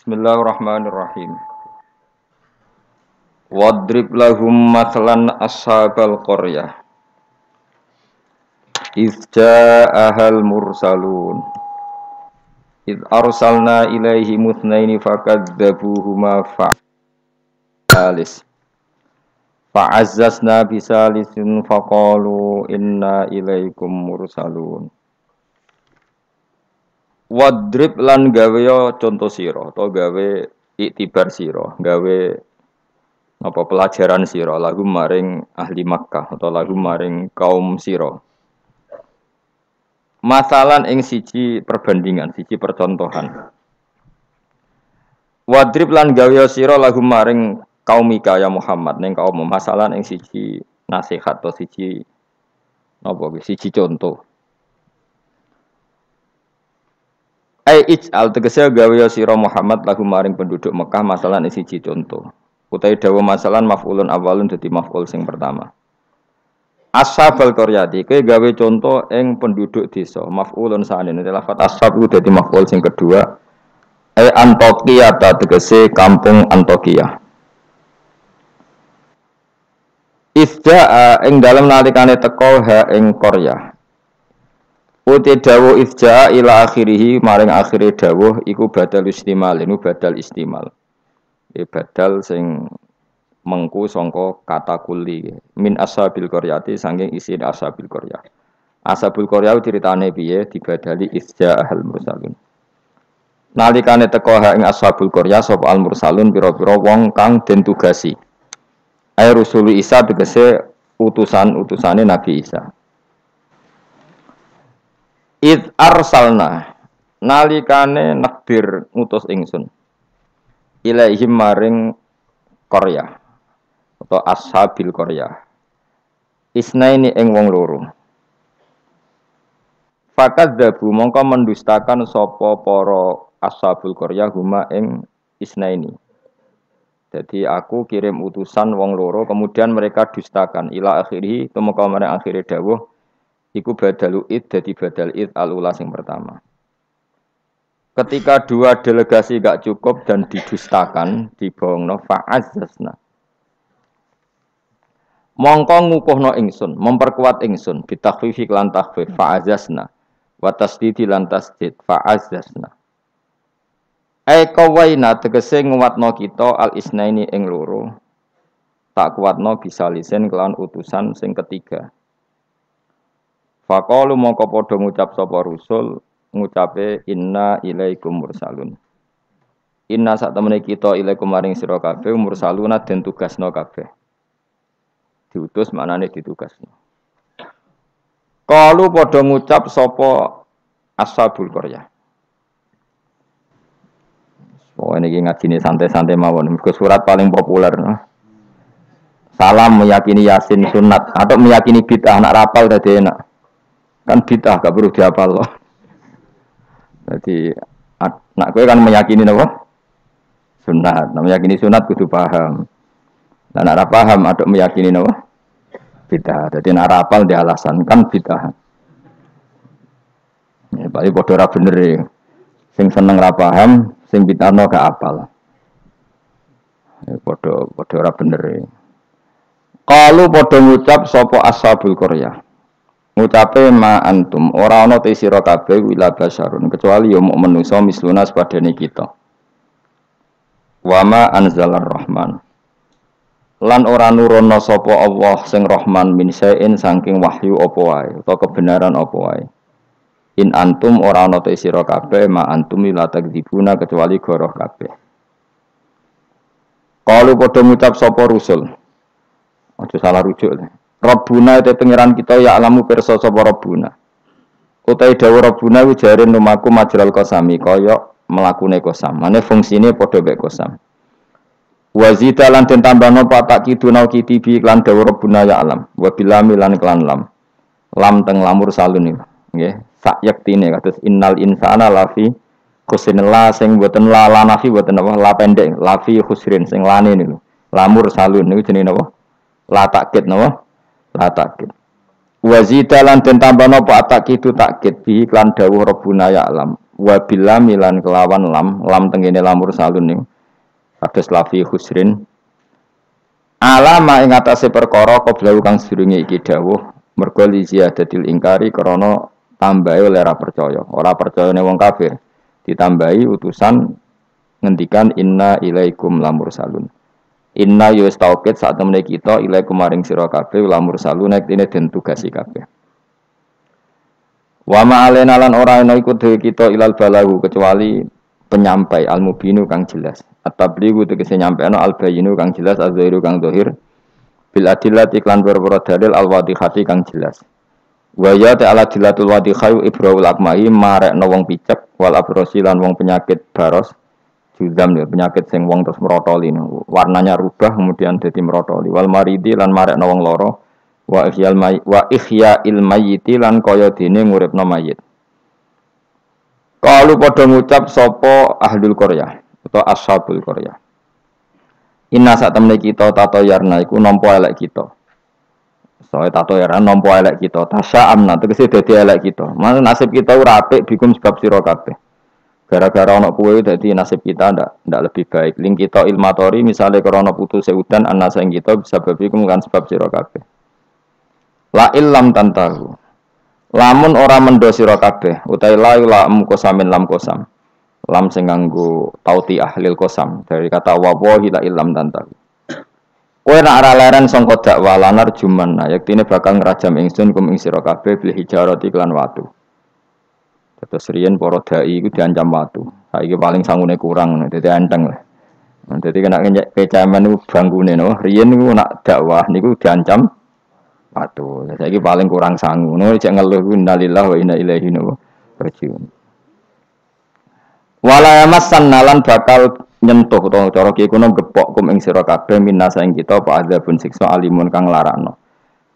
Bismillahirrahmanirrahim. Wadrib lahum mathalan ashabal qaryah. Idz ja'ahal mursalun. Idz arsalna ilaihi mutnaini fakadzabuhuma fa'alis. Fa'azzazna bisalisin faqalu inna ilaikum mursalun. Wadrib lan gawe contoh sira atau gawe iktibar sira, gawe apa pelajaran sira lagu maring ahli Makkah atau lagu maring kaum sira. Masalan ing siji perbandingan, siji percontohan. Wadrib lan gawe sira lagu maring kaum Mika ya Muhammad ning kaum masalan ing siji nasihat atau siji napa siji contoh. Ij'al tegese gawe sira Muhammad lagu maring penduduk Mekah masalah siji contoh. Utawi dawa masalah maf'ulun awalun dadi maf'ul sing pertama. Ashabal qaryati kowe gawe contoh ing penduduk desa. Maf'ulun sanene lafat ashab iku dadi maf'ul sing kedua. Antokia ta tegese kampung Antokia. Isda'a ing dalem nalikane teka ha ing qaryah. Uti dawuh ifja ila akhirih maring akhire dawuh iku badal istimal ini badal istimal. Badal sing mengku sangka kata kuli min ashabil qaryati saking isi ashabil qaryah. Ashabul qaryah ceritane piye dibadali ifja al mursalun. Nalikane teka ing ashabul qaryah sapa al mursalun pira-pira wong kang den tugasi. Ai Rasul Isa tegese utusan-utusane Nabi Isa. Id arsalna nalikane nakdir ngutus ingsun ilaihim maring Korea atau ashabil Korea isnaini ing wong loro fakadzabu mongko mendustakan sapa para ashabul Korea huma ing isnaini. Jadi aku kirim utusan wong loro kemudian mereka dustakan ila akhiri tumeka maring akhire dawuh iku badalu id jadi badal id al-ula yang pertama. Ketika dua delegasi gak cukup dan didustakan, dibohongno fa'azzazna. Mongko ngukuhno ingsun, memperkuat ingsun bitakhfifi lan takhfif fa'azzazna wa tasdidi lan tasdid fa'azzazna. Ai qawaina tegese nguwatno kita al-isnaini ing loro. Tak kuatno bisa lisen kelawan utusan sing ketiga. Faqalu mongko padha ngucap sapa rusul ngucape inna ilaikum mursalun. Inna sak temene kita ilaikum maring sira kabeh mursaluna den tugasna kabeh. Diutus maknane ditugasno. Qalu padha ngucap sapa ashabul qaryah. Oh ini ngajine santai-santai mawon. Mergo surat paling populer. Salam meyakini Yasin sunat atau meyakini bid'ah anak rapal dadi enak. Kan bid'ah gak perlu dihafal loh. Jadi nak kowe kan meyakini apa? Sunat. Nah, meyakini sunat kudu paham. Nah, nak paham aduk meyakini apa? Bid'ah. Jadi nak hafal di alasan kan bid'ah. Ya paling padha ora bener e. Sing seneng ra paham, sing bid'ahno gak hafal. Ya padha ora bener e. Qalu padha ngucap sapa ashabul qaryah. Ngucape ma antum ora ana te sira kabeh wila basyarun kecuali ya muk manusa misluna sepadane kita. Wa ma anzalar rahman. Lan ora nurono sapa Allah sing Rahman min sain saking wahyu apa wae utawa kebenaran apa wae. In antum ora ana te sira kabeh ma antum la takdzibuna kecuali goroh kabeh. Kalau padha ngucap sapa rusul. Aja salah rujuk. Rabbuna itu pengiran kita ya alamu pirsa sapa Rabbuna. Utai dawuh Rabbuna ku jare numaku majral qasami kaya mlakune qasam. Mane fungsine padha mek qasam. Wa zita lan den tambahno patak kiduna kitibi lan dawuh Rabbuna ya alam. Wa bilami lan klan lam. Lam teng lamur salun iki. Nggih, sak yektine kados innal insana lafi khusrin la sing boten la nafi boten apa la pendek lafi khusrin sing lane niku. Lamur salun niku jenenge napa? La takkid napa? La takkid. Wa zita lan den tambahno apa takkid takid bi lan dawuh Rabbuna ya alam. wa bilam lan kelawan lam tengene lamur salun niku kados lafi husrin alama ing atase perkara qabla kang sedurunge iki dawuh mergo li ziyadatil ingkari krana tambahe oleh ora percayane wong kafir ditambahi utusan ngendikan inna ilaikum lamur salun inna yus tauqid sak temene kita ilaikum maring sira kabeh lamur salun nek dene den tugasi kabeh wa ma alena lan ora ana iku dhewe kita ilal balagu kecuali penyampai al mubinu kang jelas at-tablighu tegese nyampeano al bayinu kang jelas az-zahiru kang zahir bil adillati iklan berboro dalil al wadihati kang jelas wa ya ta'ala dilatul wadihai ibrahul akmai marekno wong picek wal abrosi lan wong penyakit baros judam ya penyakit sing wong terus merotoli warnanya rubah kemudian dadi merotoli wal maridi lan marekno wong loro wa ihya'il mayyiti lan kaya dene nguripno mayit kalau padha ngucap sapa ahlul qaryah atau ashabul qaryah inna sak temne kita tato yarna iku nampa elek kita soe tato yarna nampa elek kita tasya'amna tegese dadi elek kita mana nasib kita ora apik bikum sebab sira kabeh gara-gara ana kowe dadi nasib kita ndak lebih baik ling kita ilmatori misale krana putuse udan ana sing kita bisa babi kan sebab sira kabeh la illam tantahu lamun ora mendo sira kabeh utahe la mukosamin lam kosam lam sing nganggo tauti ahlil kosam dari kata wallahi la illam tantahu kowe nek ora leren sangka dakwah lanar juman yaktine bakal ngrajam ingsun kum ing sira kabeh bil hijarati lan watu terus riyen para dai iku diancam watu saiki paling sangune kurang dadi enteng lah dadi kena kecaman niku bangkune no riyen niku nak dakwah niku diancam watu saiki paling kurang sangu no cek ngeluh innalillahi wa inna ilaihi raji'un wala yamassan nalan bakal nyentuh utawa cara ki kuno gepok kum ing sira kabeh minasa ing kita apa adzabun siksa alimun kang larakno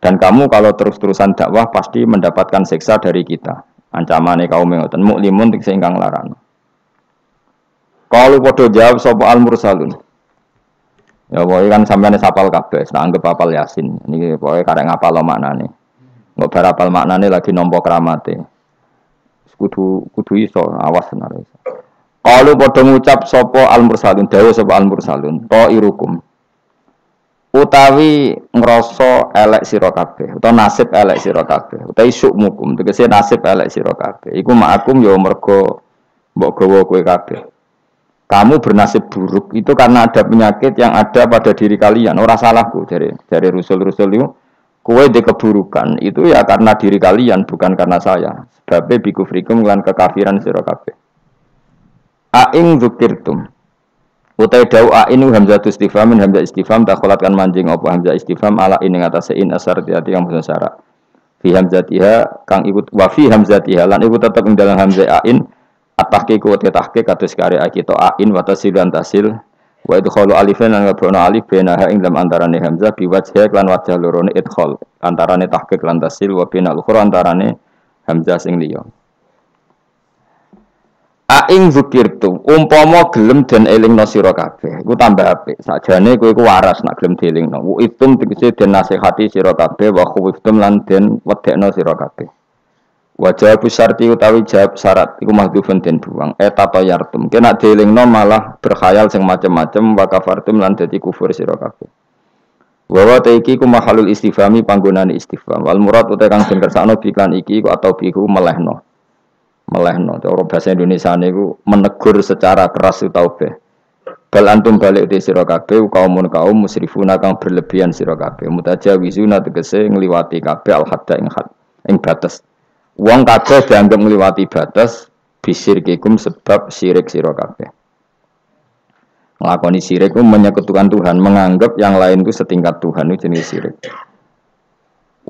dan kamu kalau terus-terusan dakwah pasti mendapatkan siksa dari kita ancamane kaum ngoten muklimun sing kang larakno kalau padha jawab sapa al mursalun ya pokoke kan sampeyan sapal kabeh tak anggap hafal yasin niki pokoke karek ngapal maknane engko bar hafal maknane lagi nampa kramate kudu iso awas tenan kalau padha ngucap sapa al-mursalun dawuh sapa al-mursalun ta'irukum utawi ngrasa elek sira kabeh utawa nasib elek sira kabeh utawi syukmukum tegese nasib elek sira kabeh iku ma'akum ya mergo mbok gawa kowe kabeh kamu bernasib buruk itu karena ada penyakit yang ada pada diri kalian ora salahku dari rusul-rusul itu kowe di keburukan itu ya karena diri kalian bukan karena saya sebab bikufrikum lan kekafiran sira kabeh aing dzukirtum utai dau ain hamzah istifham hamzah istifham takholatkan manjing apa hamzah istifham ala ing atase in asar tiati kang basa syarat fi hamzatiha kang ikut wa fi hamzatiha lan iku tetep ing dalam hamzah ain at-tahqiq wa tahqiq kados kare kita ain wa tasil lan tasil wa idkhalu alifan lan ngabrono alif benaha ing dalam antarane hamzah bi wajh lan wajh lorone idkhal antarane tahqiq lan tasil wa binal ukhra antarane hamzah sing liya aing zikirtu umpama gelem den elingno sira kabeh iku tambah apik sakjane kowe iku waras nak gelem dielingno wa itum tegese den nasihati sira kabeh wa khuftum lan den wedekno sira kabeh wa jawab syarti utawi jawab syarat iku mahdhufun den buang etata yartum kena dielingno malah berkhayal sing macem-macem wa kafartum lan dadi kufur sira kabeh wa iki ku mahalul istifhami panggonane istifham wal murad utawa kang den kersakno biklan iki ku atau biku melehno cara bahasa Indonesia niku menegur secara keras utawa be bal antum balik di sira kabeh kaum musrifuna kang berlebihan sira kabeh mutajawizuna tegese ngliwati kabeh al hadda ing batas wong kabeh dianggap ngliwati batas bisirkikum sebab syirik sira kabeh nglakoni syirik ku menyekutukan Tuhan menganggap yang lain itu setingkat Tuhan itu jenis syirik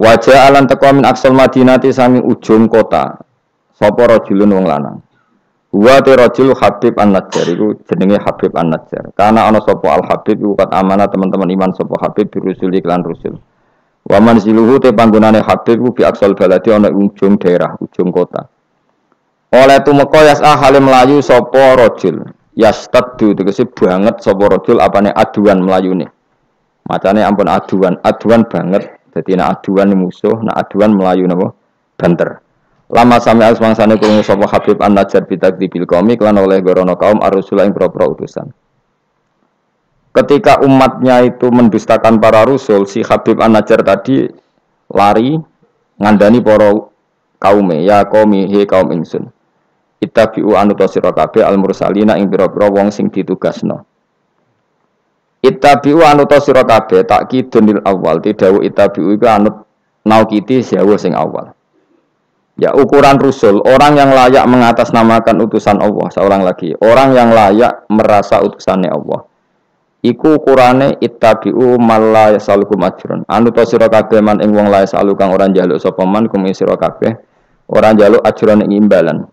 wajah alan taqwa min aqsal madinati sami ujung kota sapa rajulun wong lanang. Wa te rajul Habib An-Najjar iku jenenge Habib An-Najjar. Karena ana sapa Al-Habib iku kat amanah teman-teman iman sapa Habib birusul iklan rusul. Wa manziluhu te panggonane Habib iku bi aqsal baladi ana ujung daerah, ujung kota. Oleh tumeka yas'a halim melayu sapa rajul. Yastaddu tegese banget sapa rajul apane aduan melayune. Macane ampun aduan banget. Dadi nek aduan musuh, nek aduan melayu napa? Banter. Lama sami asmangsane krungu sapa Habib An-Najjar bitakdibil qaumi lan oleh gorono kaum ar-rusula ing propro utusan. Ketika umatnya itu mendustakan para rasul, si Habib An-Najjar tadi lari ngandani para kaume, ya qaumi he kaum ingsun. Ittabi'u anuta sira kabeh al-mursalina ing pira-pira wong sing ditugasno. Ittabi'u anuta sira kabeh takkidunil awal, tidawu ittabi'u iku anut naukiti sewu sing awal. Ya ukuran rusul, orang yang layak mengatasnamakan utusan Allah, seorang lagi, orang yang layak merasa utusannya Allah. Iku ukurane ittabi'u malla yasalukum ajrun. Anuta sira kabeh man ing wong lae salu kang ora njaluk sapa man kum sira kabeh, ora njaluk ajrun ing imbalan.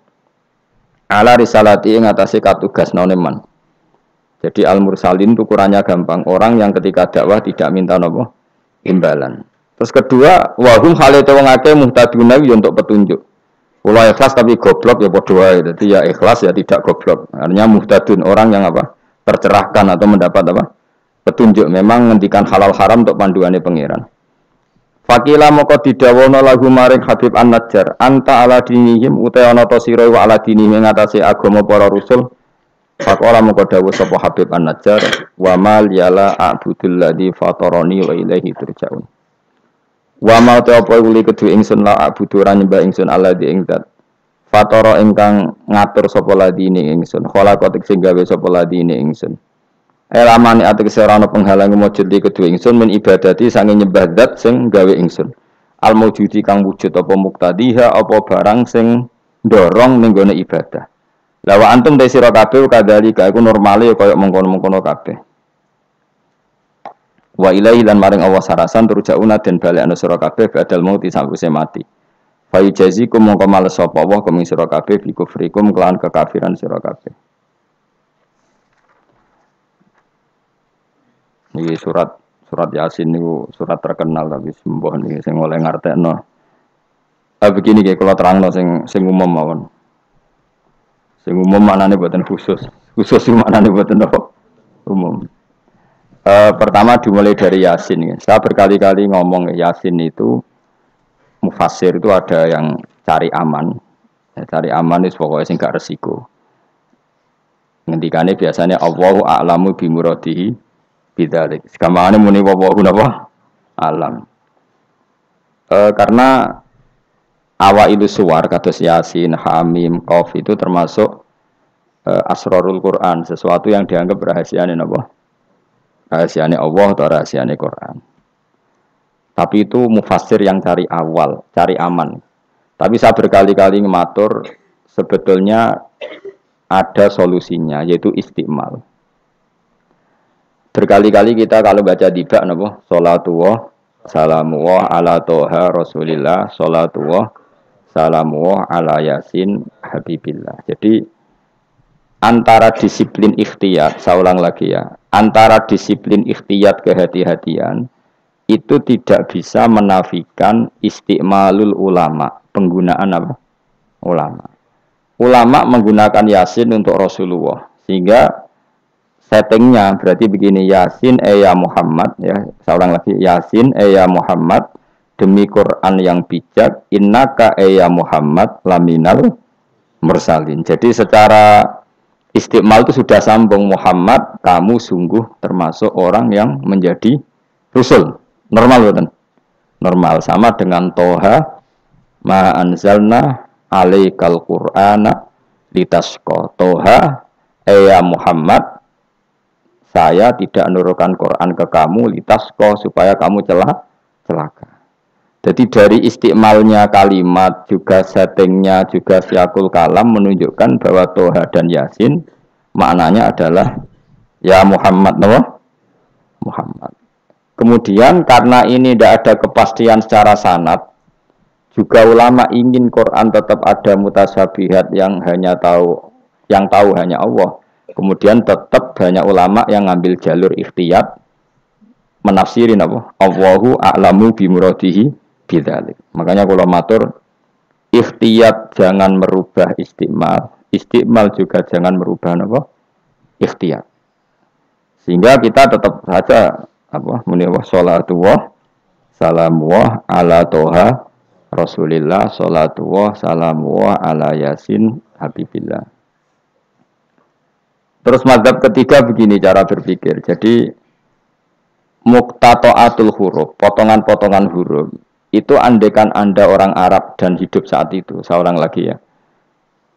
Ala risalati ing atase katugasnone man. Jadi al-mursalin itu ukurannya gampang, orang yang ketika dakwah tidak minta napa imbalan. Terus kedua, wahum halate wong akeh muhtaduna yo untuk petunjuk. Kula ikhlas tapi goblok ya padha wae. Dadi ya ikhlas ya tidak goblok. Artinya muhtadun orang yang apa? Tercerahkan atau mendapat apa? Petunjuk. Memang ngendikan halal haram untuk panduane pangeran. Fakila moko didawono lagu maring Habib An-Najjar, anta ala dinihim uta ana ta sira wa ala dinihim ngatasi agama para rasul. Faqala moko dawuh sapa Habib An-Najjar, wa mal yala a'budul ladzi fatarani wa ilaihi turja'un. Wa ma ta apa uli kedue ingsun la a'budu ra nyembah ingsun alladzi ing zat. Fatara ingkang ngatur sapa ladine ingsun, khalaqat sing gawe sapa ladine ingsun. Elamane ategese ora ana penghalang mujud di kedue ingsun min ibadati sange nyembah zat sing gawe ingsun. Al mujudi kang wujud apa muktadiha apa barang sing ndorong ning gone ibadah. La wa antum te sira kabeh kadhalika iku normale kaya mengkono-mengkono kabeh. Wa ilaihi lan maring Allah sarasan turjauna den balekna sira kabeh badal mauti sawise mati. Fa yujazikum mongko males sapa Allah kum sira kabeh bi kufrikum kelan kekafiran sira kabeh. Ini surat Yasin niku surat terkenal tapi sembuh niki sing oleh ngartekno. Begini nggih kula terangno sing umum mawon. Sing umum maknane boten khusus. Khusus maknane boten umum. Pertama dimulai dari Yasin. Saya berkali-kali ngomong Yasin itu mufassir itu ada yang cari aman. Ya, cari aman itu pokoknya sing gak resiko. Ngendikane biasanya Allahu a'lamu bi muradihi bidzalik. Sekamane muni wawahu napa? Alam. Karena awailu suwar kados Yasin, Hamim, Qaf itu termasuk asrarul Quran, sesuatu yang dianggap rahasiane napa? Rahasiane Allah atau rahasiane Quran. Tapi itu mufassir yang cari awal, cari aman. Tapi saya berkali-kali ngematur sebetulnya ada solusinya yaitu istiqmal. Berkali-kali kita kalau baca tiba napa salatullah salamullah ala toha rasulillah salatullah salamullah ala yasin habibillah. Jadi antara disiplin ikhtiyat, saya ulang lagi ya, antara disiplin ikhtiyat kehati-hatian itu tidak bisa menafikan istiqmalul ulama, penggunaan apa? Ulama. Ulama menggunakan Yasin untuk Rasulullah, sehingga settingnya berarti begini, Yasin ya Muhammad, ya seorang lagi, Yasin ya Muhammad, demi Quran yang bijak, innaka ya Muhammad laminal mursalin. Jadi secara istiqmal itu sudah sambung, Muhammad kamu sungguh termasuk orang yang menjadi Rasul. Normal betul. Normal sama dengan Toha ma anzalna alaikal qur'ana litasqa. Toha ya Muhammad saya tidak menurunkan Quran ke kamu litasqa supaya kamu celaka. Jadi dari istiqmalnya kalimat juga settingnya juga siakul kalam menunjukkan bahwa Toha dan Yasin maknanya adalah ya Muhammad, Muhammad. Kemudian karena ini tidak ada kepastian secara sanad, juga ulama ingin Quran tetap ada mutasyabihat yang tahu hanya Allah. Kemudian tetap banyak ulama yang ngambil jalur ikhtiyat menafsirin apa? Allahu a'lamu bi muradihi bidzalik. Makanya kalau matur ikhtiyat jangan merubah istiqmal, istiqmal juga jangan merubah apa? Ikhtiyat. Sehingga kita tetap saja muni wa salatullah salamullah ala toha Rasulillah sholatu wa salamu wa ala yasin habibillah. Terus mazhab ketiga begini cara berpikir. Jadi muqtata'atul huruf, potongan-potongan huruf itu andekan Anda orang Arab dan hidup saat itu. Saya ulang lagi ya.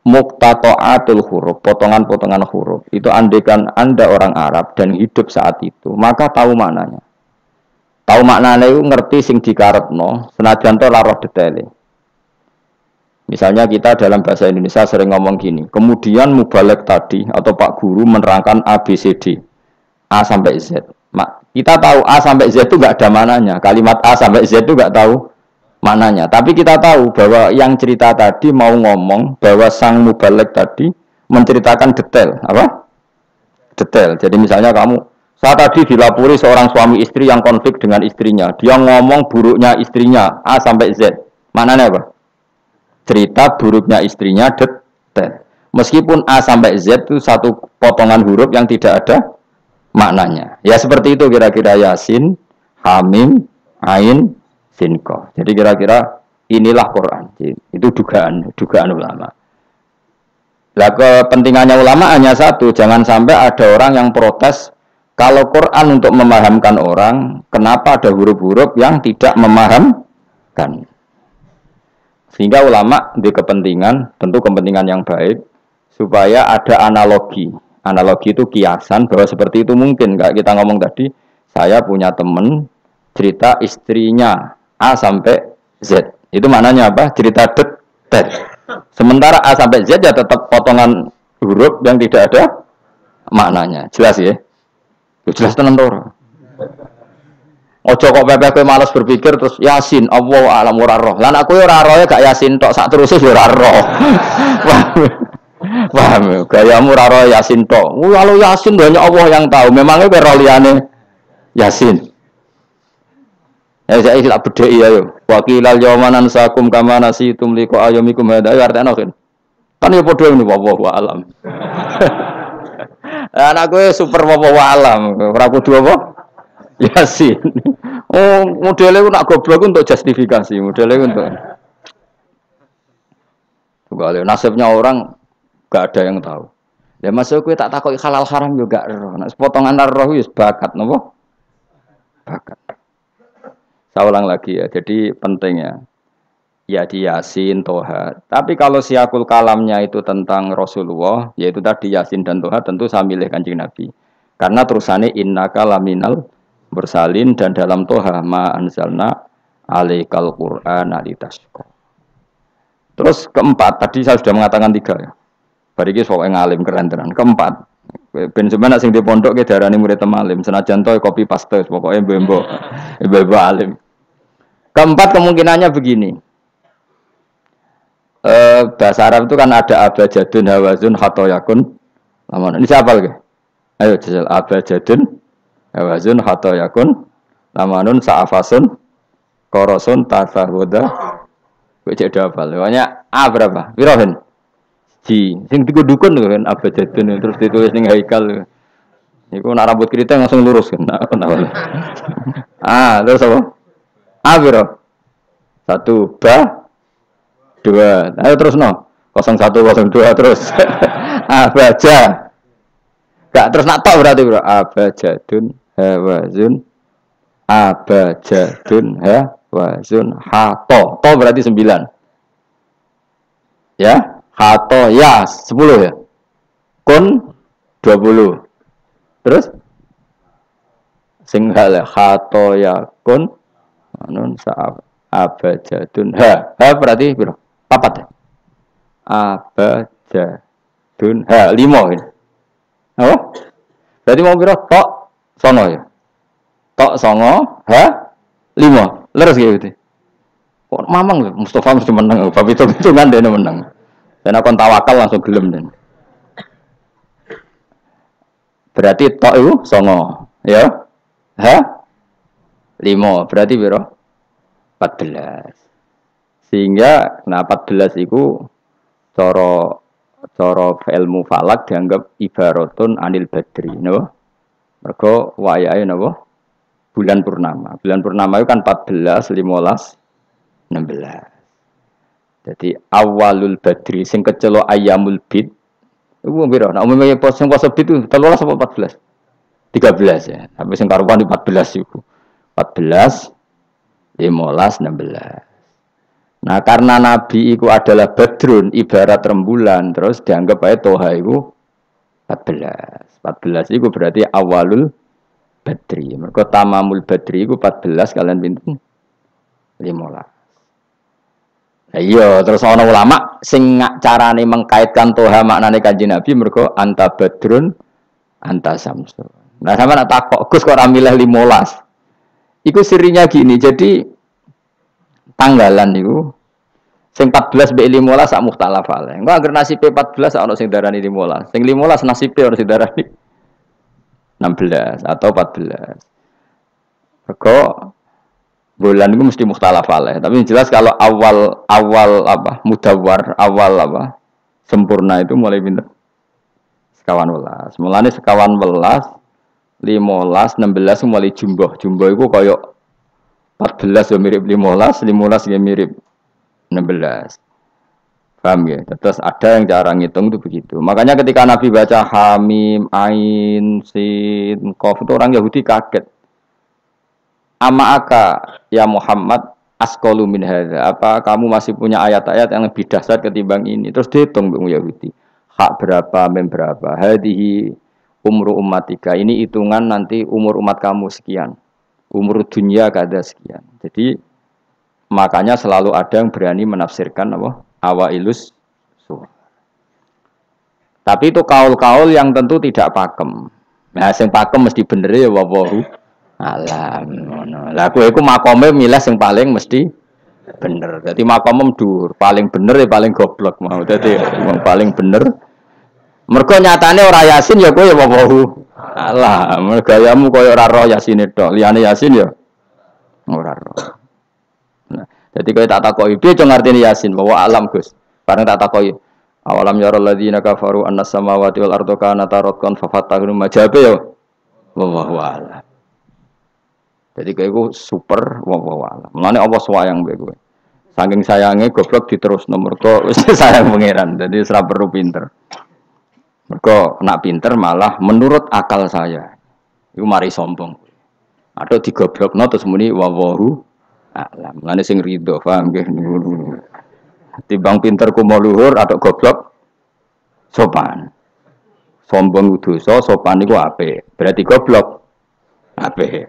Muqtata'atul huruf, potongan-potongan huruf itu andekan Anda orang Arab dan hidup saat itu, maka tahu maknanya. Tahu maknanya itu ngerti sing dikarepno, senajan to lara detaile. Misalnya kita dalam bahasa Indonesia sering ngomong gini, kemudian mubalek tadi atau Pak Guru menerangkan A, B, C, D, A sampai Z. Kita tahu A sampai Z itu nggak ada maknanya, kalimat A sampai Z itu nggak tahu maknanya. Tapi kita tahu bahwa yang cerita tadi mau ngomong bahwa sang mubalek tadi menceritakan detail, apa? Detail. Jadi misalnya kamu, saya tadi dilapori seorang suami istri yang konflik dengan istrinya. Dia ngomong buruknya istrinya A sampai Z. Maknanya apa? Cerita buruknya istrinya detail. Meskipun A sampai Z itu satu potongan huruf yang tidak ada maknanya. Ya seperti itu kira-kira Yasin, Hamim, Ain, Sin, Qaf. Jadi kira-kira inilah Quran. Itu dugaan ulama. Lah kepentingannya ulama hanya satu, jangan sampai ada orang yang protes kalau Quran untuk memahamkan orang, kenapa ada huruf-huruf yang tidak memahamkan? Sehingga ulama di kepentingan, tentu kepentingan yang baik, supaya ada analogi. Analogi itu kiasan bahwa seperti itu mungkin. Kayak kita ngomong tadi, saya punya teman cerita istrinya A sampai Z. Itu maknanya apa? Cerita detail. Sementara A sampai Z ya tetap potongan huruf yang tidak ada maknanya. Jelas ya? Jelas tenan to. Ojo kok pepeh kowe malas berpikir terus Yasin, Allah alam ora roh. Lan aku ora roh gak Yasin tok sak terus ora roh. Paham? Gayamu ora roh Yasin tok. Kalau Yasin hanya Allah yang tahu. Memangnya kowe roh liyane Yasin. Ya saya tak bedheki ayo. Wa qilal yawma nansakum kama nasitum liqa ayyamikum hada artane kan. Kan ya padha ngene wallahu alam. Anak gue super wallahu alam. Ora kudu apa? Yasin. Oh, modelnya nak goblok untuk justifikasi, modelnya untuk. Tunggal nasibnya orang gak ada yang tahu. Ya masuk gue tak takut halal haram juga roh. Nak potongan roh wis bakat napa? Bakat. Saya ulang lagi ya, jadi penting ya. Ya di Yasin, Toha. Tapi kalau siakul kalamnya itu tentang Rasulullah, yaitu tadi Yasin dan Toha, tentu saya milih Kanjeng Nabi. Karena terusannya innaka laminal mursalin dan dalam Toha ma anzalna alaikal Qur'ana litasqa. Terus keempat, tadi saya sudah mengatakan 3 ya. Bariki sok ngalim keren tenan. Keempat, ben sampeyan sing di pondok ke darani murid temalim, senajan to copy paste pokoke mbembo. Mbembo alim. Keempat kemungkinannya begini. Bahasa Arab itu kan ada abajadun hawazun khatoyakun. Ini siapa lagi? Ayo jajal abajadun hawazun khatoyakun lamanun sa'afasun korosun tasarwoda. Kok cek hafal. Pokoknya A berapa? Pirahen? Ji. Sing dikudukun kan abajadun terus ditulis ning haikal. Iku nak rambut keriting langsung lurus kan. Terus apa? A berapa? 1 ba 2. Ayo terus no. 0102 terus. Abaja. Gak terus nak tok berarti bro. Abajadun hawazun abajadun hawazun hato. To berarti 9. Ya, hato ya 10 ya. Kun 20. Terus sing hal hato ya kun anun sa'ab abajadun berarti bro. Papat ya? Abajadun 5 ini. Apa? Berarti mau biro tok songo ya? Tok songo 5. Leres gitu. Kok mamang Mustafa mesti menang. Bab itu kan dia menang. Dan aku tawakal langsung gelem dan. Berarti tok itu songo. Ya? 5. Berarti biro 14. Sehingga 14 itu cara ilmu falak dianggap ibaratun anil badri, no? Mergo wayahe napa? Bulan purnama. Bulan purnama itu kan 14, 15, 16. Jadi awalul badri sing kecelo ayamul bid. Iku piro? Nek umumnya poso bid itu 13 apa 14? 13 ya. Tapi sing karuan 14 iku. 14 15 16. Nah, karena Nabi itu adalah badrun ibarat rembulan, terus dianggap aja toha itu 14. 14 itu berarti awalul badri. Mergo tamamul badri itu 14 kalian pinten? 15. Nah, iya, terus ana ulama sing carane mengkaitkan toha maknane Kanjeng Nabi mergo anta badrun anta samsun. Nah, sama nak takok Gus kok ora milih 15. Iku sirinya gini, jadi tanggalan itu sing 14 mbek 15 sak mukhtalaf ale. Engko anggere nasibe 14 ana sing darani 15. Sing 15 nasibe ana sing darani 16 atau 14. Mergo bulan itu mesti mukhtalaf alaih. Tapi jelas kalau awal apa mudawwar, awal apa sempurna itu mulai pinter sekawan welas. Mulane sekawan welas, 15, 16 mulai jumbo. Jumbo itu koyo 14 ya mirip 15, 15 ya mirip 16. Paham ya? Terus ada yang cara ngitung itu begitu. Makanya ketika Nabi baca Hamim, Ain, Sin, Qaf itu orang Yahudi kaget. Aka ya Muhammad asqalu min hadza. Apa kamu masih punya ayat-ayat yang lebih dahsyat ketimbang ini? Terus dihitung Bung Yahudi. Hak berapa, mem berapa? Hadihi umru ummatika. Ini hitungan nanti umur umat kamu sekian. Umur dunia kada sekian. Jadi makanya selalu ada yang berani menafsirkan apa? Awailus suwar. Tapi itu kaul-kaul yang tentu tidak pakem. Nah, sing pakem mesti bener ya wallahu alam. Lah kowe iku makome milih sing paling mesti bener. Dadi makome dhuwur, paling bener ya paling goblok mau. Dadi wong paling bener. Mergo nyatane ora yasin ya kowe ya wallahu alam. Gayamu koyo ora roh yasine tok. Liyane yasin ya ora roh. Nah, dadi kowe tak takoki piye cung artine yasin bahwa alam Gus. Bareng tak takoki awalam yarul ladzina kafaru annas samawati wal ardu kanata ratqan fafatahum majabe ya wallahu alam. Jadi kayak gue super, wow. Mulane Allah sayang mbek gue. Saking sayangnya goblok diterus nomor kok sayang pangeran. Jadi serap perlu pinter. Mergo nak pinter malah menurut akal saya. Iku mari sombong. Atau digoblokno terus muni wallahu a'lam. Mulane sing rido, paham nggih. Timbang pinter ku mau luhur atau goblok sopan. Sombong dosa, sopan iku apik. Berarti goblok ape.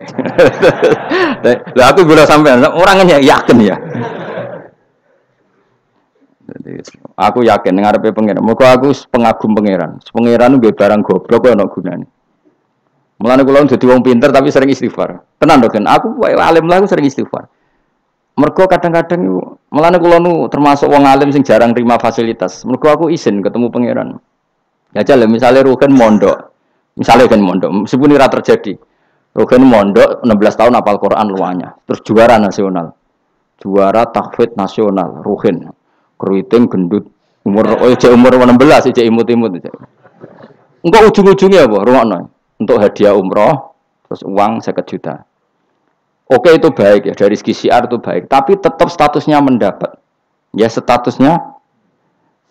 Lah aku bila sampean orangnya yakin ya. Aku yakin ngarepe pangeran. Muga aku pengagum pangeran. Pangeran nggih barang goblok ana gunane. Mulane kula dadi wong pinter tapi sering istighfar. Tenan to kan? Aku alim lah aku sering istighfar. Mergo kadang-kadang mulane kula nu termasuk wong alim sing jarang terima fasilitas. Mergo aku izin ketemu pangeran. Ya jale misale rugen mondok. Misale kan mondok, meskipun ora terjadi. Rogen mondok 16 tahun hafal Quran luanya. Terus juara nasional. Juara tahfidz nasional, Ruhin. Keriting gendut umur 16, cek imut-imut. Engko ujung-ujungnya apa? Rungokno. Untuk hadiah umroh terus uang 50 juta. Oke itu baik ya, dari segi syiar itu baik, tapi tetap statusnya mendapat. Ya statusnya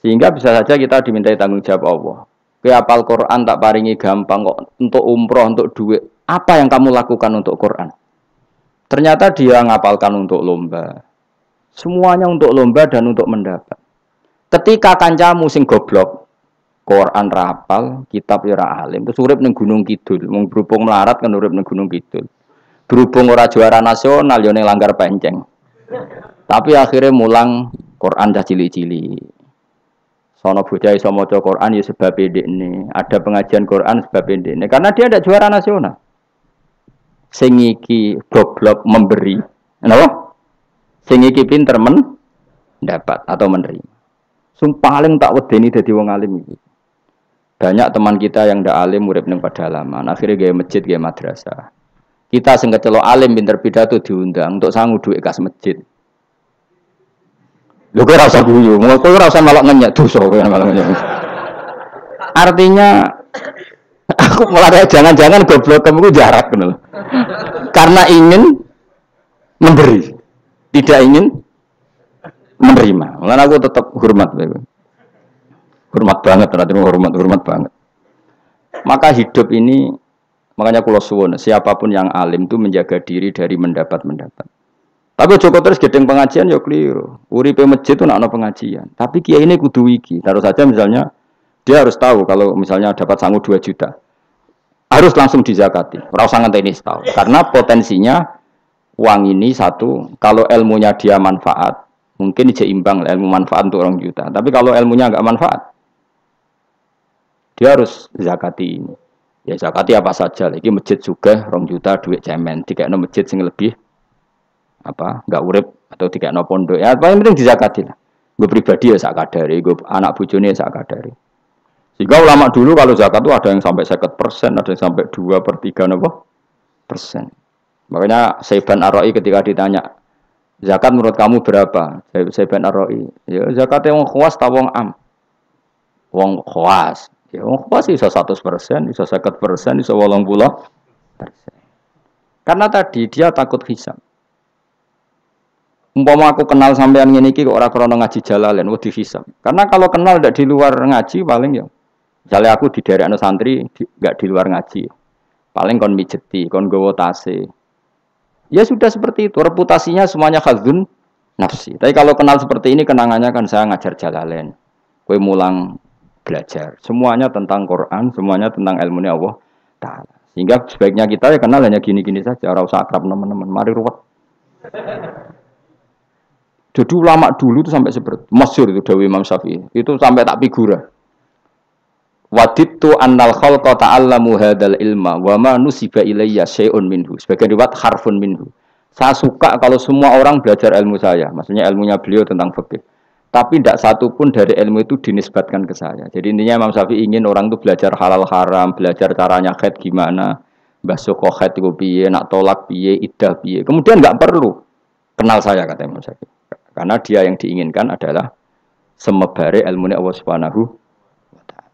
sehingga bisa saja kita dimintai tanggung jawab Allah. Kowe hafal Quran tak paringi gampang kok untuk umroh, untuk duit. Apa yang kamu lakukan untuk Quran? Ternyata dia ngapalkan untuk lomba. Semuanya untuk lomba dan untuk mendapat. Ketika kancamu sing goblok, Quran rapal, kitab ya ora alim, terus urip ning Gunung Kidul, mung berhubung melarat kan urip ning Gunung Kidul. Berhubung ora juara nasional yo ning Langgar Penceng. Tapi akhirnya mulang Quran dah cili-cili. Sono bocah iso maca Quran ya sebab ndekne. Ada pengajian Quran sebab ndekne karena dia ada juara nasional. Sing iki goblok memberi. Napa? Sing iki pinter mendapat atau menerima. Sing paling tak wedeni dadi wong alim iki. Banyak teman kita yang ndak alim urip ning pedalaman, akhirnya gawe masjid, gawe madrasah. Kita sing kecelok alim pinter pidato diundang untuk sangu dhuwit kas masjid. Lho kowe ora usah guyu, kowe ora usah malah ngenyek dosa kowe malah ngenyek. Artinya aku malah jangan-jangan goblok kamu jarak bener. Karena ingin memberi, tidak ingin menerima. Mulane aku tetap hormat bae. Hormat banget, terhadap hormat banget. Maka hidup ini, makanya kula suwun, siapapun yang alim itu menjaga diri dari mendapat. Tapi Joko terus gedeng pengajian ya keliru. Uripe masjid itu nak pengajian. Tapi kiai ini kudu wiki. Taruh saja misalnya dia harus tahu kalau misalnya dapat sangu 2 juta. Harus langsung dizakati. Ora usah ngenteni setahun. Karena potensinya uang ini satu, kalau ilmunya dia manfaat, mungkin seimbang ilmu manfaat untuk orang juta. Tapi kalau ilmunya enggak manfaat, dia harus zakati ini. Ya zakati apa saja. Lagi masjid juga 2 juta duit cemen. Dikekno masjid sing lebih enggak urip atau dikekno pondok. Ya paling penting dizakati lah. Gue pribadi ya sak kadare, gue anak bojone ya sak kadare. Sehingga ulama dulu kalau zakat itu ada yang sampai 50%, ada yang sampai 2/3%. Makanya Saiban Ar-Ra'i ketika ditanya, zakat menurut kamu berapa? Saiban Ar-Ra'i, ya zakatnya wong khawas ta wong am? Wong khawas. Ya wong khawas iso 100%, iso 50%, iso 80%. Karena tadi dia takut hisab. Umpama aku kenal sampean ngene iki kok ora krana ngaji Jalalain wedi hisab. Karena kalau kenal ndak di luar ngaji paling ya. Misalnya aku di daerah santri enggak di luar ngaji. Paling kon mijeti, kon gowo tase. Ya sudah seperti itu, reputasinya semuanya khazun nafsi. Tapi kalau kenal seperti ini kenangannya kan saya ngajar Jalalain. Kowe mulang belajar. Semuanya tentang Quran, semuanya tentang ilmunya Allah Ta'ala. Sehingga sebaiknya kita ya kenal hanya gini-gini saja, ora usah akrab teman-teman. Mari ruwet. Jadi ulama dulu itu sampai seperti masyhur itu Dawi Imam Syafi'i. Itu sampai tak figura. Wadittu annal khalqa ta'allamu hadzal ilma wa ma nusiba ilayya syai'un minhu. Sebagian riwayat harfun minhu. Saya suka kalau semua orang belajar ilmu saya. Maksudnya ilmunya beliau tentang fikih. Tapi tidak satu pun dari ilmu itu dinisbatkan ke saya. Jadi intinya Imam Syafi'i ingin orang itu belajar halal haram, belajar caranya haid gimana, basuh haid itu piye, nak tolak piye, iddah piye. Kemudian enggak perlu kenal saya kata Imam Syafi'i. Karena dia yang diinginkan adalah semebare ilmunya Allah Subhanahu wa ta'ala.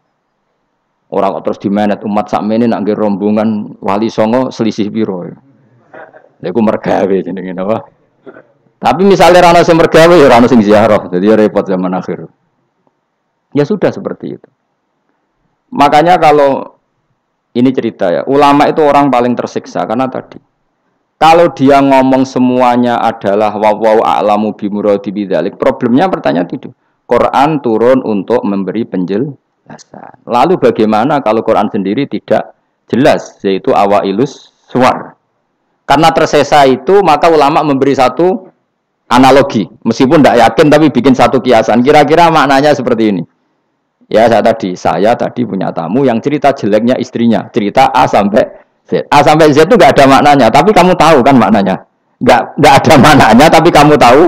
Orang kok terus dimenet umat sakmene nak nggih rombongan wali songo selisih piro. Lha iku mergawe jenenge napa? Tapi misalnya rano sing mergawe ya rano sing ziarah, jadi repot zaman akhir. Ya sudah seperti itu. Makanya kalau ini cerita ya, ulama itu orang paling tersiksa karena tadi kalau dia ngomong semuanya adalah wallahu a'lamu bimuradi bidzalik, problemnya pertanyaan itu. Quran turun untuk memberi penjelasan. Lalu bagaimana kalau Quran sendiri tidak jelas, yaitu awailus suwar. Karena tersesa itu, maka ulama memberi satu analogi. Meskipun tidak yakin, tapi bikin satu kiasan. Kira-kira maknanya seperti ini. Ya, saya tadi punya tamu yang cerita jeleknya istrinya. Cerita A sampai Z. A sampai Z itu nggak ada maknanya, tapi kamu tahu kan maknanya. Nggak ada maknanya, tapi kamu tahu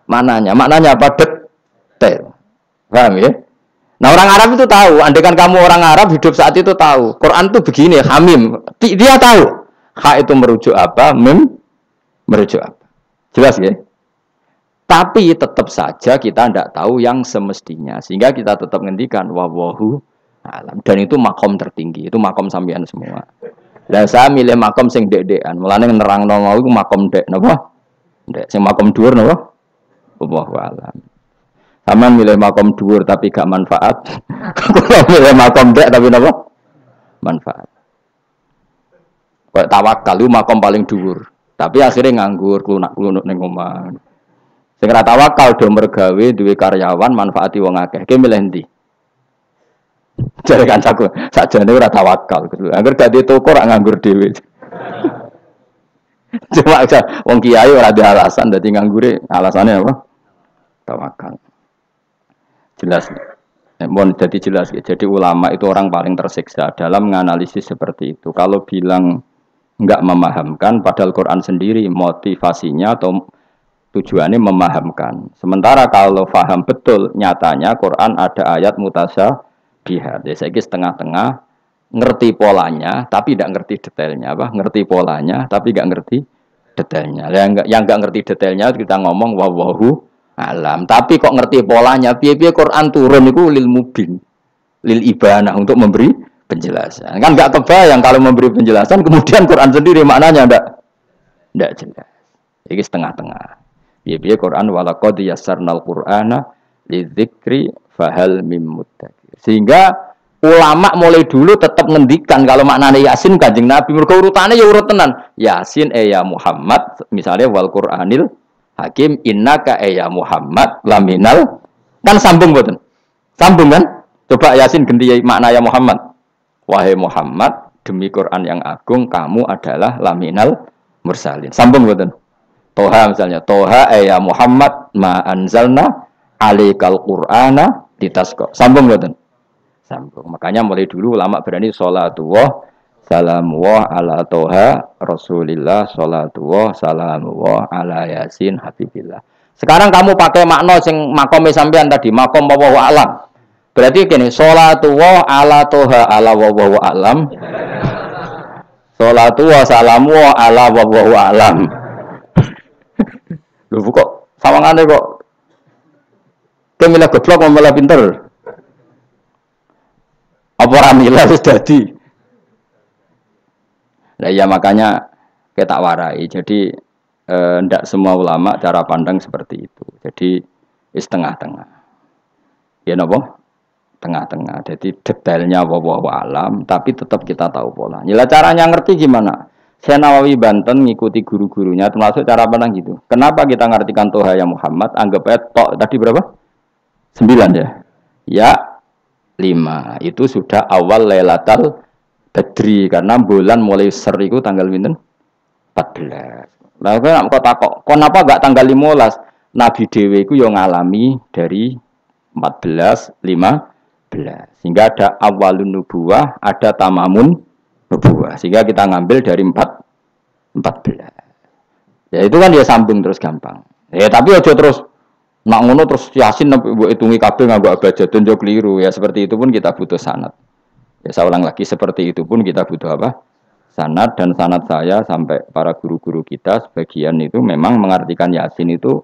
maknanya. Maknanya apa? Detail. Paham ya? Nah orang Arab itu tahu. Andaikan kamu orang Arab hidup saat itu tahu. Quran itu begini, hamim. Dia tahu. Ha itu merujuk apa? Mim merujuk apa? Jelas ya? Tapi tetap saja kita tidak tahu yang semestinya. Sehingga kita tetap ngendikan wallahu a'lam. Dan itu makom tertinggi. Itu makom sampean semua. Lah saya milih makom sing dek-dekan. Mulane nerangno mau iku makom dek napa? Dek sing makom dhuwur napa? Wallahu a'lam. Sama milih makom dhuwur tapi gak manfaat. Kalau milih makom dek tapi napa? Manfaat. Kayak tawakal itu makom paling dhuwur. Tapi akhirnya nganggur, klunak-klunuk ning omah. Sing ora tawakal do mergawe duwe karyawan manfaati wong akeh. Ki milih ndi? Jare kancaku, sakjane ora tawakal gitu. Angger gak di toko ora nganggur dhewe. Cuma wong kiai ora ada alasan dadi nganggure, alasane apa? Tawakal. Jelas. Mohon jadi jelas ya. Jadi ulama itu orang paling tersiksa dalam menganalisis seperti itu. Kalau bilang enggak memahamkan padahal Quran sendiri motivasinya atau tujuannya memahamkan. Sementara kalau faham betul nyatanya Quran ada ayat mutasyabihat. Ya saya setengah-tengah ngerti polanya tapi tidak ngerti detailnya apa? Ngerti polanya tapi tidak ngerti detailnya. Yang enggak ngerti detailnya kita ngomong wallahu alam. Tapi kok ngerti polanya? Piye-piye Quran turun itu lil mubin, lil ibanah untuk memberi penjelasan. Kan enggak kebayang kalau memberi penjelasan kemudian Quran sendiri maknanya enggak jelas. Ini setengah-tengah. Piye-piye Quran walaqad yassarnal Qur'ana lidzikri fahal mim muddakir. Sehingga ulama mulai dulu tetap ngendikan kalau maknanya Yasin Kanjeng Nabi mergo urutane ya urut tenan. Yasin ya Muhammad misalnya wal Qur'anil Hakim innaka ya Muhammad laminal kan sambung mboten? Sambung kan? Coba Yasin ganti makna ya Muhammad. Wahai Muhammad demi Quran yang agung kamu adalah laminal mursalin. Sambung mboten? Toha misalnya, Toha ya Muhammad ma anzalna alaikal Qur'ana litasqa. Sambung mboten? Sambung. Makanya mulai dulu ulama berani sholatullah salamullah ala Toha Rasulillah sholatullah salamullah ala Yasin Habibillah. Sekarang kamu pakai makna sing makome sampean tadi, makom wallahu alam. Berarti gini, sholatullah ala Toha ala wallahu alam. Sholatullah salamullah ala wallahu alam. Lho kok sawangane kok kemilah goblok malah pinter. Apa ora milah wis dadi. Lah ya makanya kita warai. Jadi ndak semua ulama cara pandang seperti itu. Jadi wis tengah-tengah. Ya napa? Tengah-tengah. Jadi detailnya wallahu alam tapi tetap kita tahu pola. Lah caranya ngerti gimana? Saya Nawawi Banten ngikuti guru-gurunya termasuk cara pandang gitu. Kenapa kita ngartikan Toha ya Muhammad? Anggap aja tok tadi berapa? 9 ya. Ya 5. Itu sudah awal Lailatul Badri karena bulan mulai seriku tanggal pinten? 14. Lah kok takok, kenapa enggak tanggal 15? Nabi dhewe iku yo ngalami dari 14 15. Sehingga ada awalun nubuwah, ada tamamun nubuwah. Sehingga kita ngambil dari 14. Ya itu kan dia sambung terus gampang. Ya tapi aja terus nak ngono terus Yasin mbok hitungi kabeh nganggo abjadun yo keliru. Ya seperti itu pun kita butuh sanad. Ya saya ulang lagi seperti itu pun kita butuh apa? Sanad dan sanad saya sampai para guru-guru kita sebagian itu memang mengartikan Yasin itu